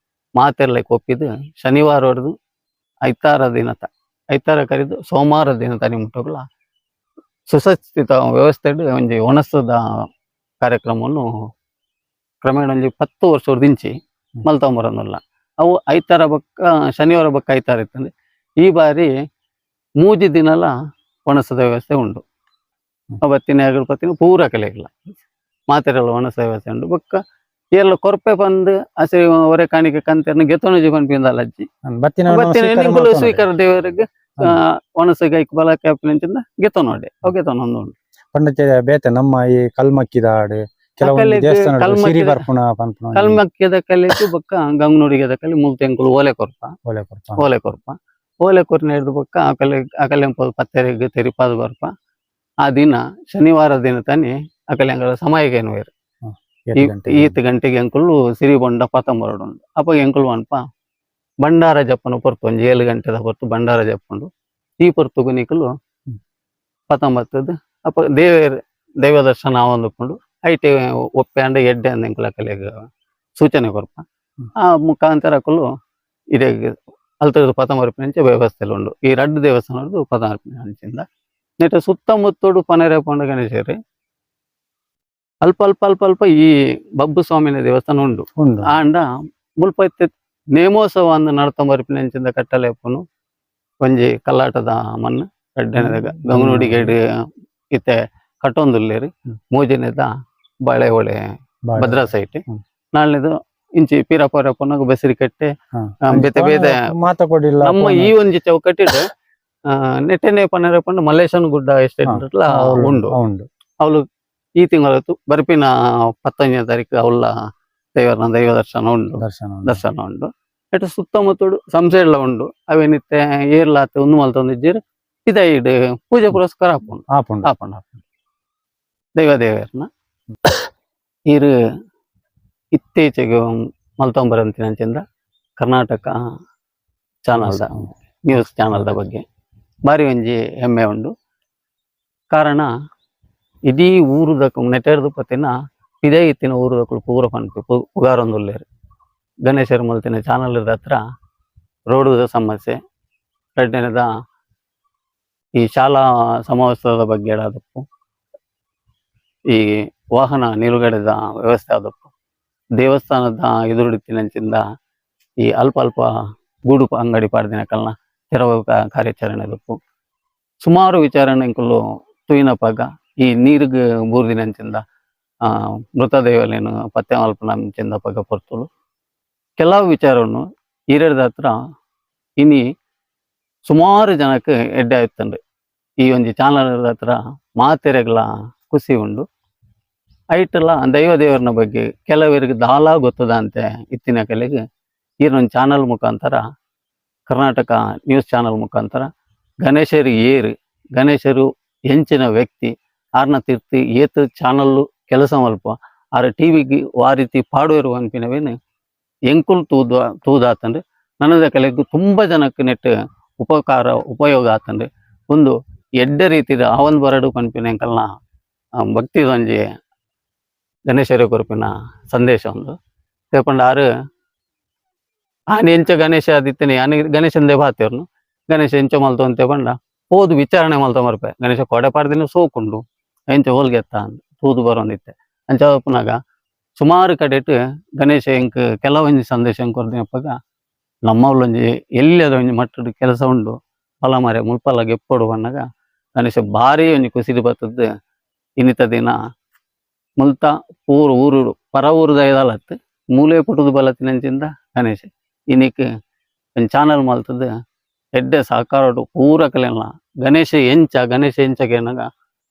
ಮಾತೆರ್ಲ ಒಪ್ಪಿದ್ದು ಶನಿವಾರ ಹೊಡೆದು ಐತಾರ ಕರೆದು ಸೋಮವಾರ ದಿನ ತನಿ ಮುಟ್ಟೋಗ್ಲ ಸುಸಜ್ಜಿತ ವ್ಯವಸ್ಥೆ ಒಂಜಿ ಒಣಸದ ಕಾರ್ಯಕ್ರಮವನ್ನು ಕ್ರಮೇಣ ಒಂಜಿ 10 ವರ್ಷ ದಿಂಚಿ ಮಲ್ತೊಂಬರನ್ನುಲ್ಲ ಅವು ಐತಾರ ಬಕ್ಕ ಶನಿವಾರ ಬಕ್ಕ ಐತಾರ ಇತ್ತಂದ್ರೆ ಈ ಬಾರಿ ಮೂಜಿ ದಿನಲ ಒಣಸದ ವ್ಯವಸ್ಥೆ ಉಂಡು ಅವತ್ತಿನ ಪತ್ತಿನ ಪೂರ ಕಲೆಗಿಲ್ಲ ಮಾತೆರೆಲ್ಲ ಒಣಸದ ವ್ಯವಸ್ಥೆ ಉಂಡು ಬೊಕ್ಕ ಎಲ್ಲ ಕೊರ್ಪೆ ಬಂದು ಹಸಿ ಒರೆ ಕಾಣಿಕೆ ಕಂತೆರ್ನ ಗೆತೊಣಜಿ ಪನ್ಪಿಂದಲ್ಲ ಅಜ್ಜಿ ಬತ್ತಿನ ಸ್ವೀಕಾರ ದೇವರಿಗೆ ಒಣಸಗ ಬಲ ಕ್ಯಾಪಿನಿಂದ ಗೆತ ನೋಡಿ ಅವು ಗೆತ ಒಂದು ಪಂಡತೆ ಬೇತೆ ನಮ್ಮ ಈ ಕಲ್ಮಕ್ಕಿದ ಆಡು ಕೆಲವೊಂದು ದೇವಸ್ಥಾನ ಸಿರಿ ಬರ್ಪುನ ಪನ್ಪುನ ಕಲ್ಮಕ್ಕಿದ ಕಲೆಗೆ ಬೊಕ್ಕ ಗಂಗನೂರಿಗೆದ ಕಲೆ ಮುಲ್ತೆಂಕುಲು ಓಲೆ ಕೊರ್ಪ ಓಲೆ ಕೊರ್ನ ಹಿಡಿದು ಬೊಕ್ಕ ಅಕಲೆ ಪತ್ತೆರೆಗೆ ತೆರಿಪಾದ ಬರ್ಪ ಆ ದಿನ ಶನಿವಾರ ದಿನ ತಾನಿ ಅಕಲೆ ಅಂಗಳ ಸಮಯಗೇನು ಬೇರೆ 7 ಗಂಟೆಗೆ ಎಂಕುಲು ಸಿರಿ ಬೊಂಡ ಪತಂಬರಡು ಉಂಡು ಅಪ್ಪ ಎಂಕುಲು ಅನ್ಪ ಬಂಡಾರ ಜಪ್ಪನ ಪೊರ್ತು ಒಂಜಿ 7 ಗಂಟೆದ ಪೊರ್ತು ಬಂಡಾರ ಜಪ್ಪುಂಡು ಈ ಪೊರ್ತುಗು ನಿಕುಲು ಪತಂಬತ್ತದ ಅಪ್ಪ ದೈವ ದರ್ಶನ ಆವೊಂದುಕೊಂಡು ಐಟೆ ಒಪ್ಪೆ ಅಂಡ ಎಡ್ಡೆ ಅಂದ ಎಂಕುಲ ಕಲೆಗೆ ಸೂಚನೆ ಕೊರ್ಪ ಆ ಮುಖಾಂತರ ಅಕುಲು ಇದೇ ಅಲ್ತದ ಪತಂಬರ್ಪಿನಂಚೆ ವ್ಯವಸ್ಥೆಲು ಉಂಡು ಈ ರಡ್ಡು ದೇವಸ್ಥಾನದ್ದು ಪತಂಬರ್ಪಿನ ಅಂಚಿಂದ ನೆಟ್ಟ ಸುತ್ತಮುತ್ತೋಡು ಪನೆರೆ ಪಂಡ ಗಣೇಶರಿ ಅಲ್ಪ ಈ ಬಬ್ಬು ಸ್ವಾಮಿನ ದೇವಸ್ಥಾನ ಉಂಡು ಆಂಡ ಮುಲ್ಪ ನೇಮೋತ್ಸವ ಅಂದು ನಡತಂಬರ್ಪಿನಂಚಿಂದ ಕಟ್ಟಲೆಪ್ಪನು ಒಂಜಿ ಕಲ್ಲಾಟದ ಮಣ್ಣು ಅಡ್ಡನೆದಾಗ ಗಂಗನೂಡಿಗೆ ಇತ್ತೆ ಕಟ್ಟೊಂದುಲ್ಲೇರಿ ಮೂಜನೆದ ಬಾಳೆ ಹೊಳೆ ಭದ್ರಾ ಸೈಟ್ ನಾಳೆದು ಇಂಚಿ ಪೀರಪರಪ್ಪನಾಗ ಬಸರಿ ಕಟ್ಟೆ ಬೇತೆ ಬೇತೆ ನಮ್ಮ ಈ ಒಂಜಿ ಚೌಕಟ್ಟಿಡು ನೆಟ್ಟೆನೆ ಪನ್ನೆರೆ ಪಂಡ ಮಲ್ಲೇಶನ್ ಗುಡ್ಡ ಎಸ್ಟೇಟ್ ಉಂಡು ಅವಳು ಈ ತಿಂಗಳು ಬರ್ಪಿನ 10ನೇ ತಾರೀಕು ಅವಳ ದೈವ ದರ್ಶನ ಉಂಡು ಎಟ್ಟು ಸುತ್ತಮುತ್ತಡು ಸಂಸೆಡ್ಲ ಉಂಡು ಅವೇನಿತ್ತೆ ಏರ್ಲಾತ ಒಂದು ಮಲ್ತೊಂದಿಜ್ಜಿರ್ ಇದೈಡ್ ಪೂಜೆ ಪುರಸ್ಕಾರ ಆಪುಂಡು ದೇವರ್ನ ಇರು ಇತ್ತೀಚೆಗೆ ಮಲ್ತೊಂಬರಂತಿನಂಚಿಂದ ಕರ್ನಾಟಕ ಚಾನಲ್ದ ನ್ಯೂಸ್ ಚಾನಲ್ದ ಬಗ್ಗೆ ಬಾರಿ ಒಂಜಿ ಹೆಮ್ಮೆ ಉಂಡು ಕಾರಣ ಇಡೀ ಊರುದಕ್ಕ ನೆಟೆರ್ದು ಪತ್ತಿನ ಇದೇ ಇತ್ತಿನ ಊರುದಕ್ಕಳು ಪೂರ ಪನ್ಪಿ ಪುಗಾರೊಂದುಲ್ಲೇರು ಗಣೇಶರು ಮಲ್ತಿನ ಚಾನಲ್ ಹತ್ರ ರೋಡುದ ಸಮಸ್ಯೆ ಎರಡನೇದ ಈ ಶಾಲಾ ಸಮವಸ್ತ್ರದ ಬಗ್ಗೆ ಆದಪ್ಪು ಈ ವಾಹನ ನಿಲುಗಡೆದ ವ್ಯವಸ್ಥೆ ಆದಪ್ಪು ದೇವಸ್ಥಾನದ ಎದುರುಡಿತ್ತಿನಂಚಿಂದ ಈ ಅಲ್ಪ ಗೂಡು ಅಂಗಡಿ ಪಾಡ್ದಿನ ಕಲ್ನ ತೆರವು ಕಾರ್ಯಾಚರಣೆ ಆದಪ್ಪು ಸುಮಾರು ವಿಚಾರಣೆ ಇಂಕುಲು ತುಯಿನ ಪಾಗ ಈ ನೀರಿಗೆ ಬೂರ್ದಿನಂಚಿಂದ ಮೃತದೇವಲೇನು ಪತ್ತೆ ಮಲ್ಪನಂಚಿಂದ ಪಗ ಪೊರ್ತುಳು ಕೆಲವು ವಿಚಾರವನ್ನು ಹಿರಿಯರದ ಹತ್ರ ಇನಿ ಸುಮಾರು ಜನಕ್ಕೆ ಎಡ್ಡೆ ಆಯ್ತಂಡ್ರಿ ಈ ಒಂಜಿ ಚಾನಲ್ ಹತ್ರ ಮಾತೆರೆಗಳ ಖುಷಿ ಉಂಡು ಐಟೆಲ್ಲ ದೇವರನ ಬಗ್ಗೆ ಕೆಲವರಿಗೆ ದಾಲ ಗೊತ್ತದ ಅಂತೆ ಇತ್ತಿನ ಕಲೆಗೆ ಈರೊಂದು ಚಾನಲ್ ಮುಖಾಂತರ ಕರ್ನಾಟಕ ನ್ಯೂಸ್ ಚಾನಲ್ ಮುಖಾಂತರ ಗಣೇಶರು ಹೆಂಚಿನ ವ್ಯಕ್ತಿ ಆರ್ನ ತೀರ್ತಿ ಏತು ಚಾನಲ್ಲು ಕೆಲಸ ಮಲ್ಪ ಆರ ಟಿವಿಗೆ ಆ ರೀತಿ ಪಾಡುವರು ಅನ್ಪಿನವೇನು ಎಂಕುಲ್ ತೂದಾತಂದ್ರೆ ನನ್ನದ ಕಲೆಗೂ ತುಂಬ ಜನಕ್ಕೆ ನೆಟ್ ಉಪಯೋಗ ಆತಂದ್ರೆ ಒಂದು ಎಡ್ಡೆ ರೀತಿದ ಆವೊಂದು ಬರಡು ಪನ್ಪಿನ ಎಂಕಲ್ನ ಭಕ್ತಿ ಒಂಜಿ ಗಣೇಶರ ಕೊರಪಿನ ಸಂದೇಶ ಒಂದು ತಿಳ್ಕೊಂಡು ಆರು ಆನೆ ಎಂಚ ಗಣೇಶ ಆದಿತ್ತನೆ ಆನೆ ಗಣೇಶಂದೇ ಬಾತೇವ್ರನು ಗಣೇಶ ಎಂಚ ಮಲ್ತು ಅಂತ ಬಂಡ ಹೋದು ವಿಚಾರಣೆ ಮಲ್ತ ಮರ್ಪೆ ಗಣೇಶ ಕೊಡೆ ಪಾಡ್ದಿನ ಸೋಕುಂಡು ಎಂಚ ಹೋಲ್ಗೆತ್ತ ಅಂತ ತೂದು ಬರೋಂದಿತ್ತೆ ಅಂಚ ಪುನಾಗ ಸುಮಾರು ಕಡೆಟ್ ಗಣೇಶ ಎಂಕ್ ಕೆಲವೊಂಜಿ ಸಂದೇಶ ಕೊರ್ದಿನಪ್ಪಾಗ ನಮ್ಮವ್ಲೊಂಜಿ ಎಲ್ಲಿ ಅದೊಂಜಿ ಮಟ್ಟದ ಕೆಲಸ ಉಂಡು ಫಲ ಮರೆ ಮುಲ್ಪಲ್ಲ ಗೆಪ್ಪೊಡು ಬಣ್ಣಗ ಗಣೇಶ ಭಾರಿ ಒಂಜಿ ಖುಷಿದು ಬರ್ತದ್ದು. ಇನ್ನಿತ ದಿನ ಮುಲ್ತ ಊರು ಊರುಡು ಪರ ಊರು ದಯದಾಲತ್ತು ಮೂಲೆ ಪುಟುದು ಬಲತ್ತಿನಂಚಿಂದ ಗಣೇಶ ಇನ್ನಿಕ್ ಒಂದು ಚಾನಲ್ ಮಲ್ತದ್ದು ಎಡ್ಡೆ ಸಾಕಾರೋಡು ಪೂರ ಕಲೆಲ್ಲ ಗಣೇಶ ಎಂಚಗೇನಾಗ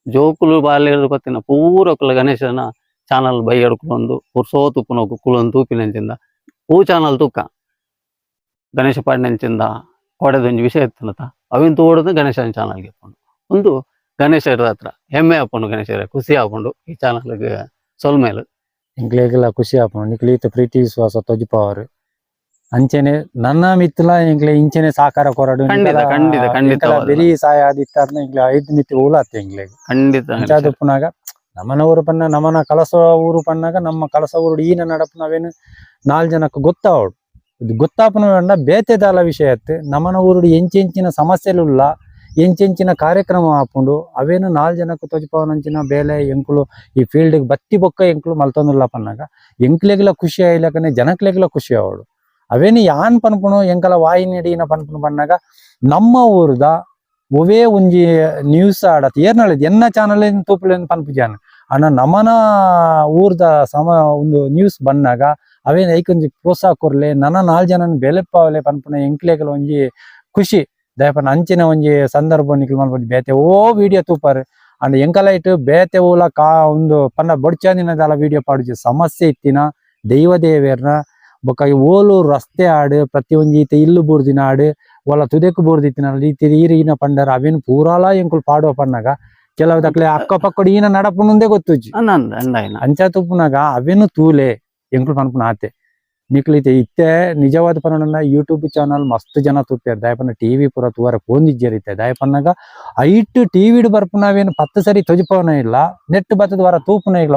ಜೋಕುಲು ಬಾಲ್ಯರು ಗೊತ್ತಿನ ಪೂರಕುಲ ಗಣೇಶನ ಚಾನಲ್ ಬೈ ಎಡ್ಕೊಂಡು ಪುರ್ಸೋತು ಪುನೋಕು ಕುಲೊಂದು ತೂಪಿನಂಚಿಂದ ಚಾನಲ್ ತೂಕ ಗಣೇಶ ಪಾಡಿನಂಚಿಂದ ಕೊಡೆದೊಂಜಿ ವಿಷಯ ಇತ್ತನತ ಅವಿನ ತೋಡದು ಗಣೇಶನ ಚಾನಲ್ಗೆ ಹಾಕೊಂಡು ಒಂದು ಗಣೇಶರ ಹತ್ರ ಹೆಮ್ಮೆ ಹಾಕೊಂಡು ಗಣೇಶರ ಖುಷಿ ಹಾಕೊಂಡು ಈ ಚಾನಲ್ಗೆ ಸೊಲ್ಮೇಲು ಎಂಕ್ಲೆಗೆಲ್ಲ ಖುಷಿ ಆಪುಂಡು ನಿಕ್ಲೀತ ಪ್ರೀತಿ ವಿಶ್ವಾಸ ತೊಜಿಪವರು ಅಂಚೆನೆ ನನ್ನ ಮಿತ್ತಲ ಎಂಕ್ಲೆ ಇಂಚೆನೆ ಸಾಕಾರ ಕೊರಡು ಖಂಡಿತ ಬೆರಿ ಸಾಯ ಆದಿತ್ತಾರ್ನ ಎಂಕ್ಲೆ 5 ಮಿತ್ತಿ ಉಲಾತ್ತೆ ಎಂಕ್ಲೆಗ್ ಖಂಡಿತ ಅಂಚಾದು ಪುನಾಗ ನಮ್ಮನ ಊರು ಪನ್ನ ನಮ್ಮನ ಕಲಸ ಊರು ಪನ್ನಾಗ ನಮ್ಮ ಕಲಸ ಊರು ಈನ ನಡಪು ನಾವೇನು 4 ಜನಕ್ಕೆ ಗೊತ್ತಾವಡು ಇದು ಗೊತ್ತಾಪನ ಬೇತೆದಾಲ ವಿಷಯ ಅತ್ತು ನಮ್ಮನ ಊರು ಎಂಚೆಂಚಿನ ಸಮಸ್ಯೆಲುಲ್ಲ ಎಂಚೆಂಚಿನ ಕಾರ್ಯಕ್ರಮ ಹಾಕೊಂಡು ಅವೇನು 4 ಜನಕ್ಕೆ ತೊಜಿಪವನಂಚಿನ ಬೇಲೆ ಎಂಕ್ಲು ಈ ಫೀಲ್ಡ್ಗೆ ಬತ್ತಿ ಬೊಕ್ಕ ಎಂಕ್ಲು ಮಲ್ತೊಂದುಲ್ಲ ಪನ್ನಾಗ ಎಂಕ್ಲೆಗ್ಲ ಖುಷಿ ಆಯ್ಲಕನೆ ಜನಕ್ಲೆಗ್ಲ ಖುಷಿ ಆವಡು ಅವೇನು ಯಾನ್ ಪನ್ಪುಣು ಎಂಕಲ ವಾಹಿನಿ ಅಡಿನ ಪನ್ಪುಣು ಪನ್ನಾಗ ನಮ್ಮ ಊರ್ದ ಒವೇ ಒಂಜಿ ನ್ಯೂಸ್ ಆಡತ್ ಏರ್ನಳಿದ್ ಎನ್ನ ಚಾನಲ್ ತೂಪುಲೆನ್ ಪನ್ಪುಜಾನ್ ಅಣ್ಣ ನಮ್ಮನ ಊರ್ದ ಒಂದು ನ್ಯೂಸ್ ಬನ್ನಾಗ ಅವೇನು ಐಕೊಂಜಿ ಪ್ರೋತ್ಸಾಹ ಕೊರ್ಲೆ ನನ್ನ 4 ಜನನ ಬೆಲೆಪ್ಪಾವಲೆ ಪನ್ಪುಣ ಎಂಕ್ಲೆಗ್ಲ ಒಂಜಿ ಖುಷಿ ದಯಪನ ಅಂಚಿನ ಒಂಜಿ ಸಂದರ್ಭ ನಿಕ್ಲು ಮಲ್ಪಡಿ ಬೇತೆ ವಿಡಿಯೋ ತೂಪಾರು ಅಂಡ್ ಎಂಕಲೈಟ್ ಬೇತೆ ಊಲ ಒಂದು ಪನ್ನ ಬೊಡ್ಚಾಂದಿನದಾಲ ವಿಡಿಯೋ ಪಾಡುಜಿ ಸಮಸ್ಯೆ ಇತ್ತಿನ ದೈವ ದೇವೇರ್ನ ಬೊಕ್ಕ ಓಲು ರಸ್ತೆ ಆಡು ಪ್ರತಿ ಒಂಜಿ ಈತ ಇಲ್ಲು ಬೂರ್ದಿನ ಆಡು ಒಲ ತುದೆಕ್ ಬೂರ್ದಿತ್ತಿನ ರೀತಿ ಈರಿನ ಪಂಡರ ಅವೇನು ಪೂರಾಲ ಎಂಕುಲು ಪಾಡುವ ಪನ್ನಾಗ ಕೆಲವು ದಕ್ಲೆ ಅಕ್ಕ ಪಕ್ಕಡು ಈನ ನಡಪುನುಂದೇ ಗೊತ್ತುಜಿ ಅಂಚ ತುಪ್ಪುನಾಗ ಅವೇನು ತೂಲೆ ಎಂಕುಲು ಪನ್ಪುನ ಆತೆ ನಿಕ್ಲಿತೆ ಇತ್ತೆ ನಿಜವಾದ ಪನ್ನ ಯೂಟ್ಯೂಬ್ ಚಾನಲ್ ಮಸ್ತ್ ಜನ ತೂಪ್ಯಾರ ದಾಯಪನ್ನ ಟಿವಿ ಪೂರ ತೂವರ ಪೋಂದಿಜ್ಜರಿತೆ ದಾಯಪನ್ನಾಗ ಐಟ್ ಟಿವಿಡ್ ಬರ್ಪು ನಾವೇನು 10 ಸರಿ ತೊಜಿಪವನ ಇಲ್ಲ ನೆಟ್ ಬತ್ತದ ವರ ತೂಪುನ ಇಲ್ಲ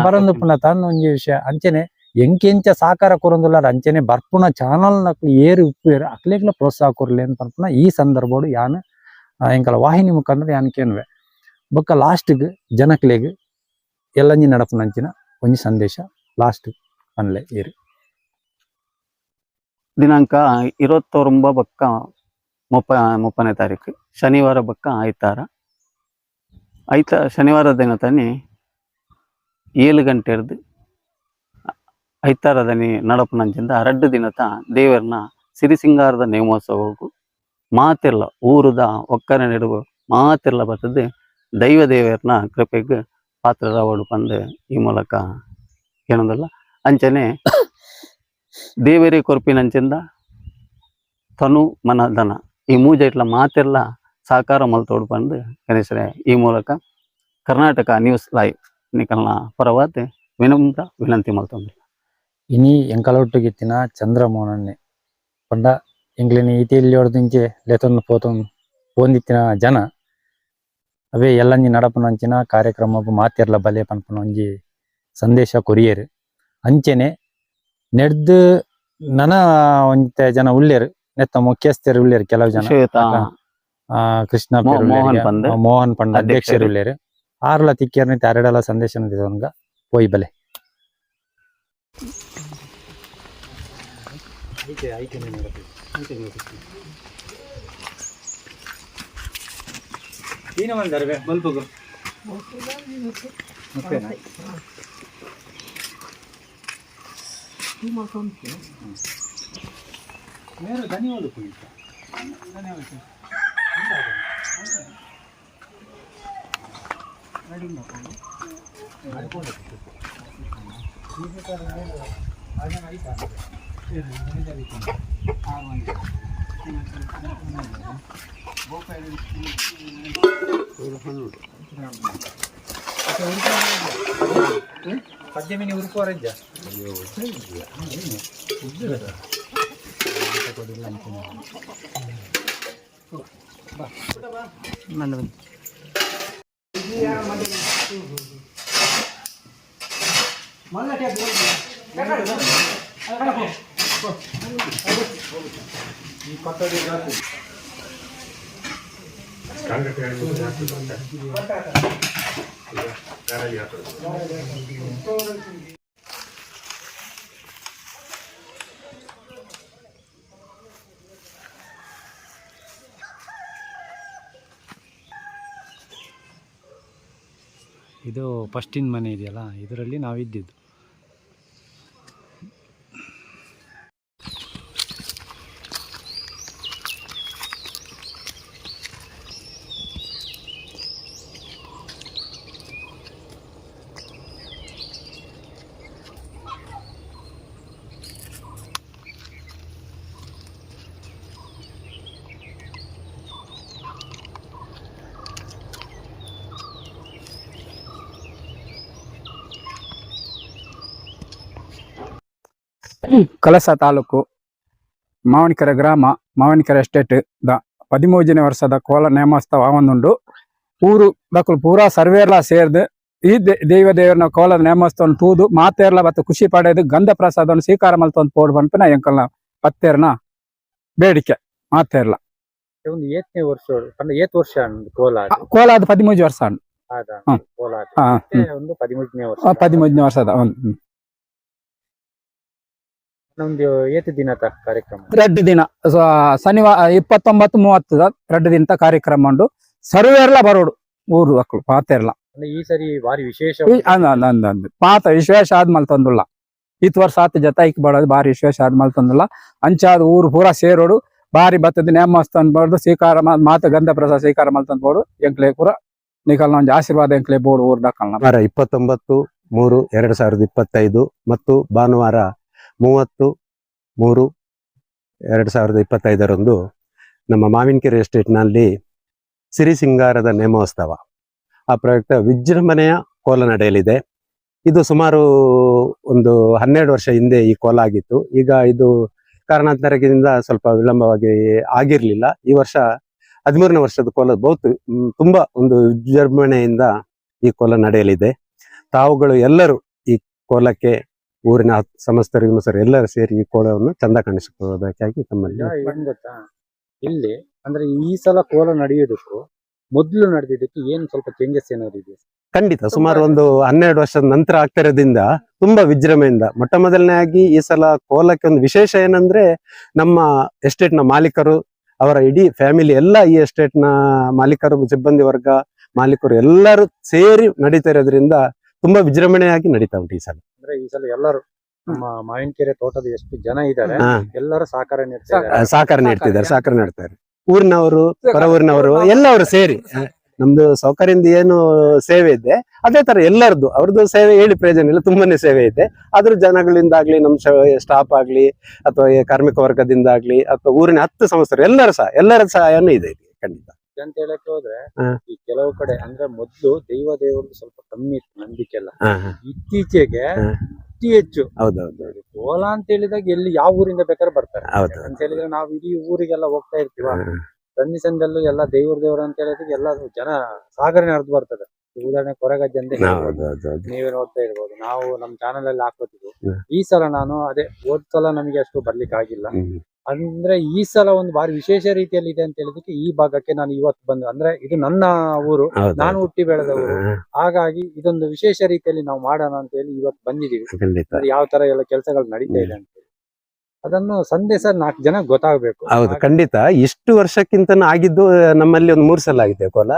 ಬರಂದು ಪುನ ತನ್ನ ಒಂಜಿ ವಿಷಯ ಅಂಚೆನೆ ಎಂಕೆಂಚ ಸಾಕಾರ ಕೊರೊಂದುಲ್ಲಾರ ಅಂಚೆನೆ ಬರ್ಪುನ ಚಾನಲ್ ನಕ್ಲು ಏರಿ ಉಪ್ಪೇರು ಅಕ್ಲೆಗ್ಲ ಪ್ರೋತ್ಸಾಹ ಕೊರ್ಲಿ ಅಂತ ಪನ್ಪುನ ಈ ಸಂದರ್ಭಡು ಯಾನ್ ಎಂಕಲ ವಾಹಿನಿ ಮುಖಾಂತರ ಯಾನ್ ಕೇನ್ವೆ ಬೊಕ್ಕ ಲಾಸ್ಟ್ಗ್ ಜನಕ್ಲೆಗ್ ಎಲ್ಲಂಜಿ ನಡಪುನಂಚಿನ ಒಂಜಿ ಸಂದೇಶ ಲಾಸ್ಟ್ ಪನ್ಲೆ ಏರಿ ದಿನಾಂಕ 29 ಬಕ್ಕ 30ನೇ ತಾರೀಕು ಶನಿವಾರ ಬಕ್ಕ ಶನಿವಾರ ದಿನ ತನಿ 7 ಗಂಟೆ ಹಿಡ್ದು ಐತಾರದನಿ ನಡಪುನಂಚಿಂದ 2 ದಿನತ ದೇವರನ ಸಿರಿಸಿಂಗಾರದ ನೇಮೋತ್ಸವಕ್ಕೂ ಮಾತೆಲ್ಲ ಊರುದ ಒಕ್ಕರೆ ನೆಡುವು ಮಾತೆಲ್ಲ ಬರ್ತದೆ ದೈವ ದೇವರನ ಕೃಪೆಗೆ ಪಾತ್ರರಾವಡು ಪಂದು ಈ ಮೂಲಕ ಏನಂದಲ್ಲ ಅಂಚನೆ ದೇವರೇ ಕೊರ್ಪಿನಂಚಿಂದ ತನು ಮನ ಧನ ಈ ಮೂಜೈಟ್ಲ ಮಾತೆಲ್ಲ ಸಾಕಾರ ಮಲ್ತೋಡು ಪಂದು ಗಣೇಶರೇ ಈ ಮೂಲಕ ಕರ್ನಾಟಕ ನ್ಯೂಸ್ ಲೈವ್ ನಿಕಲ್ನ ಪರವಾತೆ ವಿನಮ್ರ ವಿನಂತಿ ಮಲ್ತೊಂದಿಲ್ಲ ಇನಿ ಎಂಕಲೊಟ್ಟುಗಿತ್ತಿನ ಚಂದ್ರಮೋಹನನ್ನೇ ಪಂಡ ಎಂಗ್ಲಿನ ಈತಿಯಲ್ಲಿ ಹೊಡೆದಿಂಚೆ ಲೆತೊಂದು ಪೋಂದಿತ್ತಿನ ಜನ ಅವೇ ಎಲ್ಲಂಜಿ ನಡಪುನಂಚಿನ ಕಾರ್ಯಕ್ರಮ ಮಾತೆರ್ಲ ಬಲೆ ಪನ್ಪುನ ಒಂಜಿ ಸಂದೇಶ ಕೊರಿಯರು ಅಂಚೆನೆ ನೆಡ್ದು ನನ ಒಂತೆ ಜನ ಉಳ್ಳೇರು ನೆತ್ತ ಮುಖ್ಯಸ್ಥರು ಉಳ್ಳೇರು ಕೆಲವು ಜನ ಕೃಷ್ಣ ಮೋಹನ್ ಪಂಡ ಅಧ್ಯಕ್ಷರು ಉಳ್ಳೇರು ಆರ್ಲ ತಿಕ್ಕಿಯರ್ನ ಅರೆಡಲ ಸಂದೇಶ ಪೋಯ್ ಬಲೆ ಪದ್ಯಮಿನಿ ಉರುಪುವರಜ್ಜ ಈ ಪತ್ತಡಿ ಜಾತಿ ಕಾಂಗ್ರೆಸ್ ಇದು ಫಸ್ಟಿನ ಮನೆ ಇದೆಯಲ್ಲ, ಇದರಲ್ಲಿ ನಾವಿದ್ದಿದ್ದು. ಕಳಸ ತಾಲೂಕು ಮಾವಣಿಕೆರೆ ಗ್ರಾಮ ಮಾವಣಿಕೆರೆ ಎಸ್ಟೇಟ್ ದ 13ನೇ ವರ್ಷದ ಕೋಲ ನೇಮೋತ್ಸವ ಆವೊಂದುಂಡು. ಊರು ದಕ್ಕಲು ಪೂರಾ ಸರ್ವೇರ್ಲ ಸೇರ್ದು ಈ ದೇವರನ ಕೋಲದ ನೇಮೋತ್ಸವ ತೂದು ಮಾತೇರ್ಲ ಬತ್ತು ಖುಷಿ ಪಡೆದು ಗಂಧ ಪ್ರಸಾದವನ್ನು ಸ್ವೀಕಾರ ಮಲ್ತೊಂದು ಪೋಡು ಬಂಪಿನ ಎಂಕಲ್ನ ಪತ್ತೇರ್ನ ಬೇಡಿಕೆ ಮಾತೇರ್ಲ. ಒಂದು 8ನೇ ವರ್ಷ ಏತ್ ವರ್ಷ ಕೋಲ ಕೋಲ ಅದು 13 ವರ್ಷ ಉಂಡು. ಕೋಲ ಒಂದು 13ನೇ ವರ್ಷ 13ನೇ ವರ್ಷದ ನಮ್ದು ಏತ್ ದಿನದ ಕಾರ್ಯಕ್ರಮ 2 ದಿನ ಶನಿವಾರ 29-30 2 ದಿನದ ಕಾರ್ಯಕ್ರಮ ಉಂಡು. ಸರ್ವೇರ್ಲ ಬರೋಡು ಊರು ದಕ್ಕಲು ಪಾತೇರ್ಲ. ಈ ಸರಿ ಭಾರಿ ವಿಶೇಷ ಪಾತ ವಿಶೇಷ ಆದ್ಮೇಲೆ ತಂದುಲ್ಲ. ಇತ್ ವರ್ಷ ಆತ ಜೊತೆಗೆ ಬಡೋದು ಭಾರಿ ವಿಶೇಷ ಆದ್ಮೇಲೆ ತಂದುಲ್ಲ. ಅಂಚಾದ ಊರು ಪೂರಾ ಸೇರೋಡು ಭಾರಿ ಬತ್ತದ ನೇಮೋತ್ಸವ ಬಡ್ದು ಸ್ವೀಕಾರ ಮಾತ ಗಂಧ ಪ್ರಸಾದ ಸ್ವೀಕಾರ ಮಲ್ತಂದ್ ಬೋಡು ಎಂಕ್ಲೆ ಪೂರ ನಿಕಲ್ನ ಒಂದು ಆಶೀರ್ವಾದ ಎಂಕ್ಲೆ ಬೋರ್ಡು ಊರ್ ದಕ್ಕಲ್ನ. 29/3/2025 ಮತ್ತು ಭಾನುವಾರ 30/3/2025 ನಮ್ಮ ಮಾವಿನಕೆರೆ ಎಸ್ಟೇಟ್ನಲ್ಲಿ ಸಿರಿ ಸಿಂಗಾರದ ನೇಮೋತ್ಸವ ಆ ಪ್ರಯುಕ್ತ ವಿಜೃಂಭಣೆಯ ಕೋಲ ನಡೆಯಲಿದೆ. ಇದು ಸುಮಾರು ಒಂದು 12 ವರ್ಷ ಹಿಂದೆ ಈ ಕೋಲ ಆಗಿತ್ತು. ಈಗ ಇದು ಕಾರಣಾಂತರದಿಂದ ಸ್ವಲ್ಪ ವಿಳಂಬವಾಗಿ ಆಗಿರ್ಲಿಲ್ಲ. ಈ ವರ್ಷ 13ನೇ ವರ್ಷದ ಕೋಲ ತುಂಬಾ ಒಂದು ವಿಜೃಂಭಣೆಯಿಂದ ಈ ಕೋಲ ನಡೆಯಲಿದೆ. ತಾವುಗಳು ಎಲ್ಲರೂ ಈ ಕೋಲಕ್ಕೆ ಊರಿನ ಸಮಸ್ತರಿಗೂ ಸರ್ ಎಲ್ಲರೂ ಸೇರಿ ಈ ಕೋಲವನ್ನು ಚಂದ ಕಾಣಿಸಿಕೊಳ್ಳೋದಕ್ಕಾಗಿ ತಮ್ಮಲ್ಲಿ ಗೊತ್ತಾ, ಇಲ್ಲಿ ಅಂದ್ರೆ ಈ ಸಲ ಕೋಲ ನಡೆಯೋದಕ್ಕೂ ಮೊದಲು ನಡೆದಿದ್ದಕ್ಕೆ ಏನು ಸ್ವಲ್ಪ ಚೇಂಜಸ್ ಏನಾದ್ರು ಇದೆ? ಖಂಡಿತ ಸುಮಾರು ಒಂದು 12 ವರ್ಷದ ನಂತರ ಆಗ್ತಿರೋದ್ರಿಂದ ತುಂಬಾ ವಿಜೃಂಭಣೆಯಿಂದ ಮೊಟ್ಟ ಮೊದಲನೇಯಾಗಿ ಈ ಸಲ ಕೋಲಕ್ಕೆ ಒಂದು ವಿಶೇಷ ಏನಂದ್ರೆ ನಮ್ಮ ಎಸ್ಟೇಟ್ ನ ಮಾಲೀಕರು ಅವರ ಇಡೀ ಫ್ಯಾಮಿಲಿ ಎಲ್ಲ ಈ ಎಸ್ಟೇಟ್ ನ ಮಾಲೀಕರು ಸಿಬ್ಬಂದಿ ವರ್ಗ ಮಾಲೀಕರು ಎಲ್ಲರೂ ಸೇರಿ ನಡೀತಾ ಇರೋದ್ರಿಂದ ತುಂಬಾ ವಿಜೃಂಭಣೆಯಾಗಿ ನಡೀತಾ ಉಂಟು ಈ ಸಲ. ಅಂದ್ರೆ ಈ ಸಲ ಎಲ್ಲರೂ ನಮ್ಮ ಮಾವಿನಕೆರೆ ತೋಟದ ಎಷ್ಟು ಜನ ಇದ್ದಾರೆ ಎಲ್ಲರೂ ಸಹಕಾರ ಸಹಕಾರ ನೀಡ್ತಾರೆ. ಊರಿನವರು ಹೊರ ಊರಿನವರು ಎಲ್ಲವರು ಸೇರಿ ನಮ್ದು ಸೌಕರ್ಯದಿಂದ ಏನು ಸೇವೆ ಇದೆ ಅದೇ ತರ ಎಲ್ಲರದ್ದು ಅವ್ರದ್ದು ಸೇವೆ ಹೇಳಿ ಪ್ರಯೋಜನ ಇಲ್ಲ, ತುಂಬಾನೇ ಸೇವೆ ಇದೆ. ಅದ್ರ ಜನಗಳಿಂದ ಆಗ್ಲಿ ನಮ್ಮ ಸ್ಟಾಫ್ ಆಗ್ಲಿ ಅಥವಾ ಕಾರ್ಮಿಕ ವರ್ಗದಿಂದ ಆಗ್ಲಿ ಅಥವಾ ಊರಿನ 10 ಸಂಸ್ಥೆರು ಎಲ್ಲರ ಸಹಾಯನೂ ಇದೆ ಖಂಡಿತ ಅಂತ ಹೇಳಕ್ ಹೋದ್ರೆ. ಈ ಕೆಲವು ಕಡೆ ಅಂದ್ರೆ ಮೊದ್ಲು ದೇವರದ್ದು ಸ್ವಲ್ಪ ಕಮ್ಮಿ ಇತ್ತು ನಂಬಿಕೆ ಎಲ್ಲ, ಇತ್ತೀಚೆಗೆ ಅತಿ ಹೆಚ್ಚು. ಹೌದೌದು. ಕೋಲ ಅಂತ ಹೇಳಿದಾಗ ಎಲ್ಲಿ ಯಾವ ಊರಿಂದ ಬೇಕಾದ್ರೆ ಬರ್ತಾರೆ ಅಂತ ಹೇಳಿದ್ರೆ ನಾವು ಇಡೀ ಊರಿಗೆಲ್ಲ ಹೋಗ್ತಾ ಇರ್ತೀವ. ಸನ್ನಿಸಂದಲ್ಲೂ ಎಲ್ಲ ದೇವ್ರ ಅಂತ ಹೇಳಿದ್ರೆ ಎಲ್ಲ ಜನ ಸಾಗರಣೆ ಹರಿದು ಬರ್ತದೆ. ಉದಾಹರಣೆ ಕೊರಗಜ್ಜೆ ಅಂತ ನೀವೇ ನೋಡ್ತಾ ಇರ್ಬೋದು, ನಾವು ನಮ್ ಚಾನಲ್ ಅಲ್ಲಿ ಹಾಕೋತಿದ್ವು. ಈ ಸಲ ನಾನು ಅದೇ ಹೋದ್ ಸಲ ನಮಗೆ ಅಷ್ಟು ಬರ್ಲಿಕ್ಕೆ ಆಗಿಲ್ಲ. ಅಂದ್ರೆ ಈ ಸಲ ಒಂದು ಬಾರಿ ವಿಶೇಷ ರೀತಿಯಲ್ಲಿ ಇದೆ ಅಂತ ಹೇಳಿದಕ್ಕೆ ಈ ಭಾಗಕ್ಕೆ ನಾನು ಇವತ್ತು ಬಂದು, ಅಂದ್ರೆ ಇದು ನನ್ನ ಊರು, ನಾನು ಹುಟ್ಟಿ ಬೆಳೆದ ಊರು, ಹಾಗಾಗಿ ಇದೊಂದು ವಿಶೇಷ ರೀತಿಯಲ್ಲಿ ನಾವು ಮಾಡೋಣ ಅಂತ ಹೇಳಿ ಇವತ್ತು ಬಂದಿದೀವಿ. ಯಾವ ತರ ಎಲ್ಲ ಕೆಲಸಗಳು ನಡೀತಾ ಇದೆ ಅಂತ ಅದನ್ನು ಸಂದೇಶ 4 ಜನ ಗೊತ್ತಾಗ್ಬೇಕು. ಹೌದು ಖಂಡಿತ. ಇಷ್ಟು ವರ್ಷಕ್ಕಿಂತ ಆಗಿದ್ದು ನಮ್ಮಲ್ಲಿ ಒಂದು 3 ಸಲ ಆಗಿದೆ ಕೋಲ.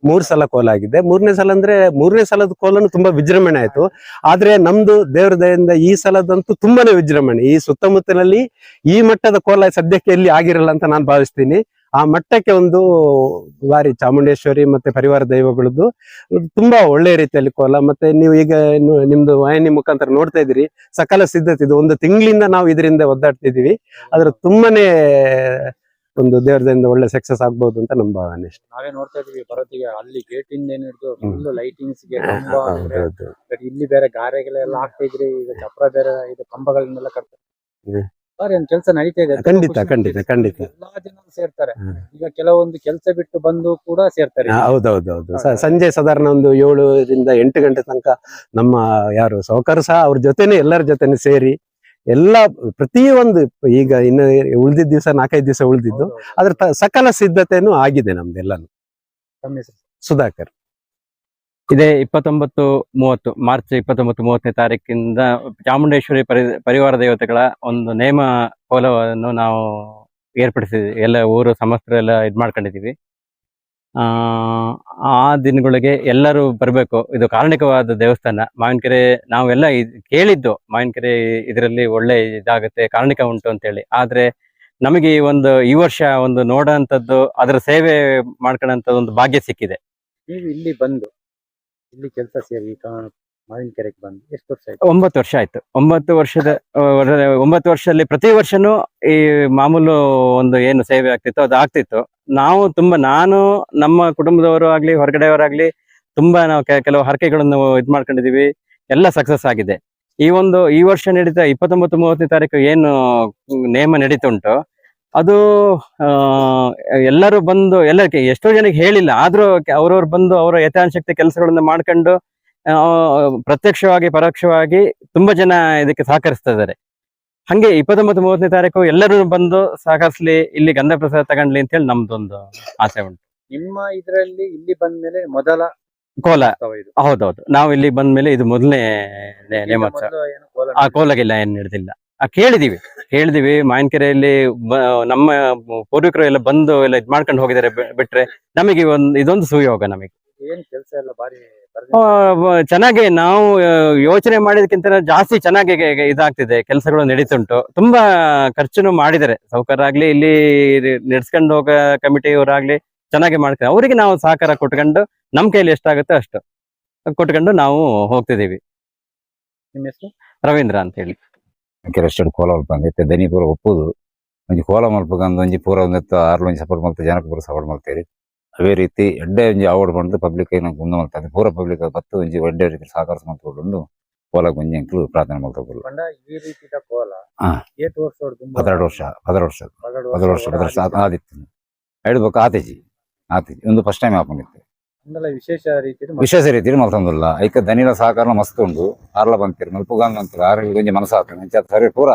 3 ಸಲ ಕೋಲ ಆಗಿದೆ. 3ನೇ ಸಲ ಅಂದ್ರೆ 3ನೇ ಸಲದ ಕೋಲನು ತುಂಬಾ ವಿಜೃಂಭಣೆ ಆಯ್ತು. ಆದ್ರೆ ನಮ್ದು ದೇವರ ದಯೆಯಿಂದ ಈ ಸಲದಂತೂ ತುಂಬಾನೇ ವಿಜೃಂಭಣೆ. ಈ ಸುತ್ತಮುತ್ತಲಲ್ಲಿ ಈ ಮಟ್ಟದ ಕೋಲ ಸದ್ಯಕ್ಕೆ ಎಲ್ಲಿ ಆಗಿರಲ್ಲ ಅಂತ ನಾನು ಭಾವಿಸ್ತೀನಿ. ಆ ಮಟ್ಟಕ್ಕೆ ಒಂದು ಬಾರಿ ಚಾಮುಂಡೇಶ್ವರಿ ಮತ್ತೆ ಪರಿವಾರ ದೈವಗಳದ್ದು ತುಂಬಾ ಒಳ್ಳೆ ರೀತಿಯಲ್ಲಿ ಕೋಲ. ಮತ್ತೆ ನೀವು ಈಗ ನಿಮ್ದು ವಾಹಿನಿ ಮುಖಾಂತರ ನೋಡ್ತಾ ಇದ್ದೀರಿ, ಸಕಲ ಸಿದ್ಧತೆ ಇದು 1 ತಿಂಗಳಿಂದ ನಾವು ಇದರಿಂದ ಒದ್ದಾಡ್ತಿದೀವಿ. ಅದ್ರ ತುಂಬಾನೇ ಒಂದು ದೇವರದಿಂದ ಒಳ್ಳೆ ಸಕ್ಸಸ್ ಆಗ್ಬಹುದು ಅಂತ ನಮ್ಮ ಭಾವನೆ. ನಾವೇ ನೋಡ್ತಾ ಇದೀವಿ ಬರೋದಿಗೆ ಅಲ್ಲಿ ಗೇಟ್ ಇಂದ ಏನ್ ಹಿಡಿದು ಫುಲ್ ಲೈಟಿಂಗ್ಸ್ ಗೆ ಇಲ್ಲಿ ಬೇರೆ ಗಾರೆಗಳೆಲ್ಲ ಹಾಕ್ತಾ ಇದ್ರಿ, ಈಗ ಚಪ್ರ ಬೇರೆ ಇದು ಕಂಬಗಳನ್ನೆಲ್ಲ ಕಟ್ತಾರೆ. ಕೆಲಸ ನಡೀತಾ ಇದೆ. ಖಂಡಿತ ಎಲ್ಲಾ ಜನ ಸೇರ್ತಾರೆ. ಈಗ ಕೆಲವೊಂದು ಕೆಲಸ ಬಿಟ್ಟು ಬಂದು ಕೂಡ ಸೇರ್ತಾರೆ. ಹೌದೌದು. ಸಂಜೆ ಸಾಧಾರಣ ಒಂದು 7ರಿಂದ 8 ಗಂಟೆ ತನಕ ನಮ್ಮ ಯಾರು ಸಹಕಾರ ಸಹ ಅವ್ರ ಜೊತೆನೆ ಎಲ್ಲರ ಜೊತೆನೆ ಸೇರಿ ಎಲ್ಲ ಪ್ರತಿಯೊಂದು ಈಗ ಇನ್ನು ಉಳಿದಿದ್ದ ದಿವಸ 4-5 ದಿವಸ ಉಳಿದಿದ್ದು ಅದ್ರ ಸಕಲ ಸಿದ್ಧತೆನೂ ಆಗಿದೆ ನಮ್ದೆಲ್ಲಾನು. ನಮ್ಮ ಹೆಸರು ಸುಧಾಕರ್. ಇದೇ 29-30 ಮಾರ್ಚ್ 29-30ನೇ ತಾರೀಕಿಂದ ಚಾಮುಂಡೇಶ್ವರಿ ಪರಿವಾರ ದೇವತೆಗಳ ಒಂದು ನೇಮ ಕೋಲವನ್ನು ನಾವು ಏರ್ಪಡಿಸಿದ್ವಿ. ಎಲ್ಲ ಊರು ಸಮಸ್ತರು ಎಲ್ಲ ಇದು ಮಾಡ್ಕೊಂಡಿದ್ದೀವಿ. ಆ ದಿನಗಳಿಗೆ ಎಲ್ಲರೂ ಬರಬೇಕು. ಇದು ಕಾರಣಿಕವಾದ ದೇವಸ್ಥಾನ ಮಾವಿನಕೆರೆ. ನಾವೆಲ್ಲ ಕೇಳಿದ್ದು ಮಾವಿನಕೆರೆ ಇದರಲ್ಲಿ ಒಳ್ಳೆ ಇದಾಗುತ್ತೆ, ಕಾರಣಿಕ ಉಂಟು ಅಂತೇಳಿ. ಆದ್ರೆ ನಮಗೆ ಈ ವರ್ಷ ಒಂದು ನೋಡೋಂಥದ್ದು, ಅದರ ಸೇವೆ ಮಾಡ್ಕೊಳ್ಳೋಂಥದ್ದು ಒಂದು ಭಾಗ್ಯ ಸಿಕ್ಕಿದೆ. ನೀವು ಇಲ್ಲಿ ಬಂದು ಇಲ್ಲಿ ಕೆಲಸ ಸೇರಿ ಮಾವಿನಕೆರೆಗೆ ಬಂದು ಎಷ್ಟು ವರ್ಷ ಆಯ್ತು? 9 ವರ್ಷ ಆಯ್ತು. 9 ವರ್ಷದಲ್ಲಿ ಪ್ರತಿ ವರ್ಷನೂ ಈ ಮಾಮೂಲು ಒಂದು ಏನು ಸೇವೆ ಆಗ್ತಿತ್ತು ಅದು ಆಗ್ತಿತ್ತು. ನಾನು ನಮ್ಮ ಕುಟುಂಬದವರು ಆಗ್ಲಿ ಹೊರಗಡೆಯವರಾಗ್ಲಿ ತುಂಬಾ ನಾವು ಕೆಲವು ಹರಕೆಗಳನ್ನು ಇದು ಮಾಡ್ಕೊಂಡಿದೀವಿ. ಎಲ್ಲ ಸಕ್ಸಸ್ ಆಗಿದೆ. ಈ ವರ್ಷ ನಡೀತಾ 29-30ನೇ ತಾರೀಕು ಏನು ನೇಮ ನಡೀತುಂಟು, ಅದು ಎಲ್ಲರೂ ಬಂದು ಎಲ್ಲಕ್ಕೆ ಎಷ್ಟೋ ಜನಕ್ಕೆ ಹೇಳಿಲ್ಲ. ಆದ್ರೂ ಅವ್ರವ್ರು ಬಂದು ಅವರ ಯಥಾಶಕ್ತಿ ಕೆಲಸಗಳನ್ನ ಮಾಡ್ಕೊಂಡು ಪ್ರತ್ಯಕ್ಷವಾಗಿ ಪರೋಕ್ಷವಾಗಿ ತುಂಬಾ ಜನ ಇದಕ್ಕೆ ಸಹಕರಿಸ್ತಾ ಇದ್ದಾರೆ. ಹಂಗೆ 29-30ನೇ ತಾರೀಕು ಎಲ್ಲರೂ ಬಂದು ಸಹಕರಿಸ್ಲಿ, ಇಲ್ಲಿ ಗಂಧ ಪ್ರಸಾದ ತಗೊಂಡ್ಲಿ ಅಂತ ಹೇಳಿ ನಮ್ದೊಂದು ಆಸೆ ಉಂಟು. ನಿಮ್ಮ ಇದರಲ್ಲಿ ಇಲ್ಲಿ ಬಂದ್ಮೇಲೆ ಮೊದಲ ಕೋಲ. ಇದು ಹೌದೌದು, ನಾವು ಇಲ್ಲಿ ಬಂದ್ಮೇಲೆ ಇದು ಮೊದಲನೇ ನೇಮೋತ್ಸವ. ಮೊದಲು ಏನು ಕೋಲ ಆ ಕೋಲಗಿಲ್ಲ ಏನ್ ನಡೆದಿಲ್ಲ. ಕೇಳಿದೀವಿ ಮಾವಿನಕೆರೆಯಲ್ಲಿ ನಮ್ಮ ಪೂರ್ವಿಕರು ಎಲ್ಲ ಬಂದು ಎಲ್ಲ ಇದ್ ಮಾಡ್ಕೊಂಡು ಹೋಗಿದ್ದಾರೆ. ಬಿಟ್ರೆ ನಮಗೆ ಇದೊಂದು ಸುಯೋಗ. ನಮಗೆ ಏನ್ ಕೆಲಸ ಎಲ್ಲ ಬಾರಿ ಚೆನ್ನಾಗಿ ನಾವು ಯೋಚನೆ ಮಾಡಿದಕ್ಕಿಂತ ಜಾಸ್ತಿ ಚೆನ್ನಾಗಿ ಇದಾಗ್ತಿದೆ. ಕೆಲಸಗಳು ನಡೀತುಂಟು. ತುಂಬಾ ಖರ್ಚುನು ಮಾಡಿದ್ದಾರೆ. ಸಾಹುಕಾರರಾಗ್ಲಿ ಇಲ್ಲಿ ನಡೆಸ್ಕೊಂಡು ಹೋಗೋ ಕಮಿಟಿಯವರಾಗ್ಲಿ ಚೆನ್ನಾಗಿ ಮಾಡ್ತಾರೆ. ಅವರಿಗೆ ನಾವು ಸಹಕಾರ ಕೊಟ್ಕೊಂಡು ನಮ್ ಕೈಲಿ ಎಷ್ಟಾಗುತ್ತೆ ಅಷ್ಟು ಕೊಟ್ಕೊಂಡು ನಾವು ಹೋಗ್ತಿದೀವಿ. ನಿಮ್ಮ ಹೆಸರು? ರವೀಂದ್ರ ಅಂತ ಹೇಳಿ. ಕೆಲಷ್ಟು ಕೋಲ ಮಲ್ಪಂದಿತ್ತೆ ದನಿ ಪೂರ ಒಪ್ಪುದು ಒಂಜಿ ಕೋಲ ಮಲ್ಪಕಂದು ಒಂಜಿ ಪೂರ ಒಂದೆತ್ತು ಆರ್ಲು ಒಂಜಿ ಸಪೋರ್ಟ್ ಮಾಡ್ತಾರೆ, ಜನಕ್ಕೆ ಪೂರ ಸಪೋರ್ಟ್ ಮಾಡ್ತೇರಿ. ಅವೇ ರೀತಿ ಎಡ್ಡೆ ಒಂಜಿ ಅವಾರ್ಡ್ ಬಂದು ಪಬ್ಲಿಕ್ ಕುಂದು ಮಾಡ್ತಾರೆ. ಪೂರ ಪಬ್ಲಿಕ್ ಬತ್ತು ಒಂಜಿ ಒಡ್ಡೆ ರೀತಿ ಸಹಕಾರ ಮಾಡ್ಕೊಂಡು ಕೋಲ ಒಂಜಿ ಅಂಕಲು ಪ್ರಾರ್ಥನೆ ಮಾಡ್ತಾರೆ. ಈ ರೀತಿಯ ಕೋಲ ಹಾ. 12 ವರ್ಷ ಆದಿತ್ತು. ಹೇಳ್ಬೇಕು ಆತೇಜಿ ಒಂದು ಫಸ್ಟ್ ಟೈಮ್ ಹಾಕೊಂಡಿತ್ತು. ವಿಶೇಷ ರೀತಿಯಲ್ಲಿ ಮಲ್ತಂದಿಲ್ಲ. ಐಕ ದನಿಲ ಸಹಕಾರ ಮಸ್ತ್ ಉಂಡು. ಆರ್ಲ ಬಂತೀರಿ ಮಲ್ಪುಗಾನ್ ಅಂತಾರೆ. ಆರ್ಲ ಒಂಜಿ ಮನಸ್ಸು ಹಾಕೊಂಡು ಸರಿ ಪೂರ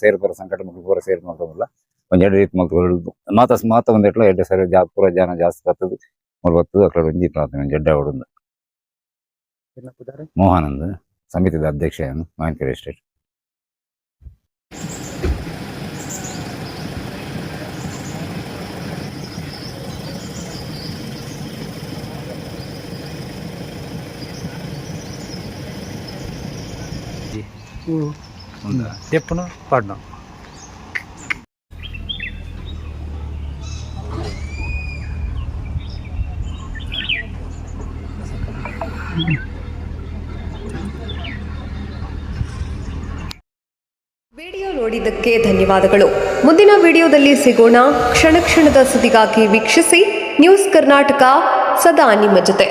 ಸೇರಿ ಪೂರ ಸಂಕಟ ಮಕ್ಕಳು ಪೂರ ಸೇರಿ ಮಲ್ತಂದಿಲ್ಲ. ಒಂದ್ ಎರಡು ರೀತಿ ಮಲ್ತು ಮಾತ ಒಂದೆಟ್ಲ ಎಡ್ಡೆ ಸರಿ ಪೂರ ಜನ ಜಾಸ್ತಿ ಬರ್ತದೆ ಬರ್ತದೆ. ಅక్కడ ಒಂಜಿ ಪ್ರಾರ್ಥನೆ ಜಡ್ಡ ಹೊಡೆದು ಮೋಹನಂದ್ ಸಮಿತಿದ ಅಧ್ಯಕ್ಷ ಮಾವಿನಕೆರೆ ಎಸ್ಟೇಟ್. ತೆಪ್ಪನು ಪಾಡ್ನ ವಿಡಿಯೋ ನೋಡಿದ್ದಕ್ಕೆ ಧನ್ಯವಾದಗಳು. ಮುಂದಿನ ವಿಡಿಯೋದಲ್ಲಿ ಸಿಗೋಣ. ಕ್ಷಣ ಕ್ಷಣದ ಸುದ್ದಿಗಾಗಿ ವೀಕ್ಷಿಸಿ ನ್ಯೂಸ್ ಕರ್ನಾಟಕ, ಸದಾ ನಿಮ್ಮ ಜೊತೆ.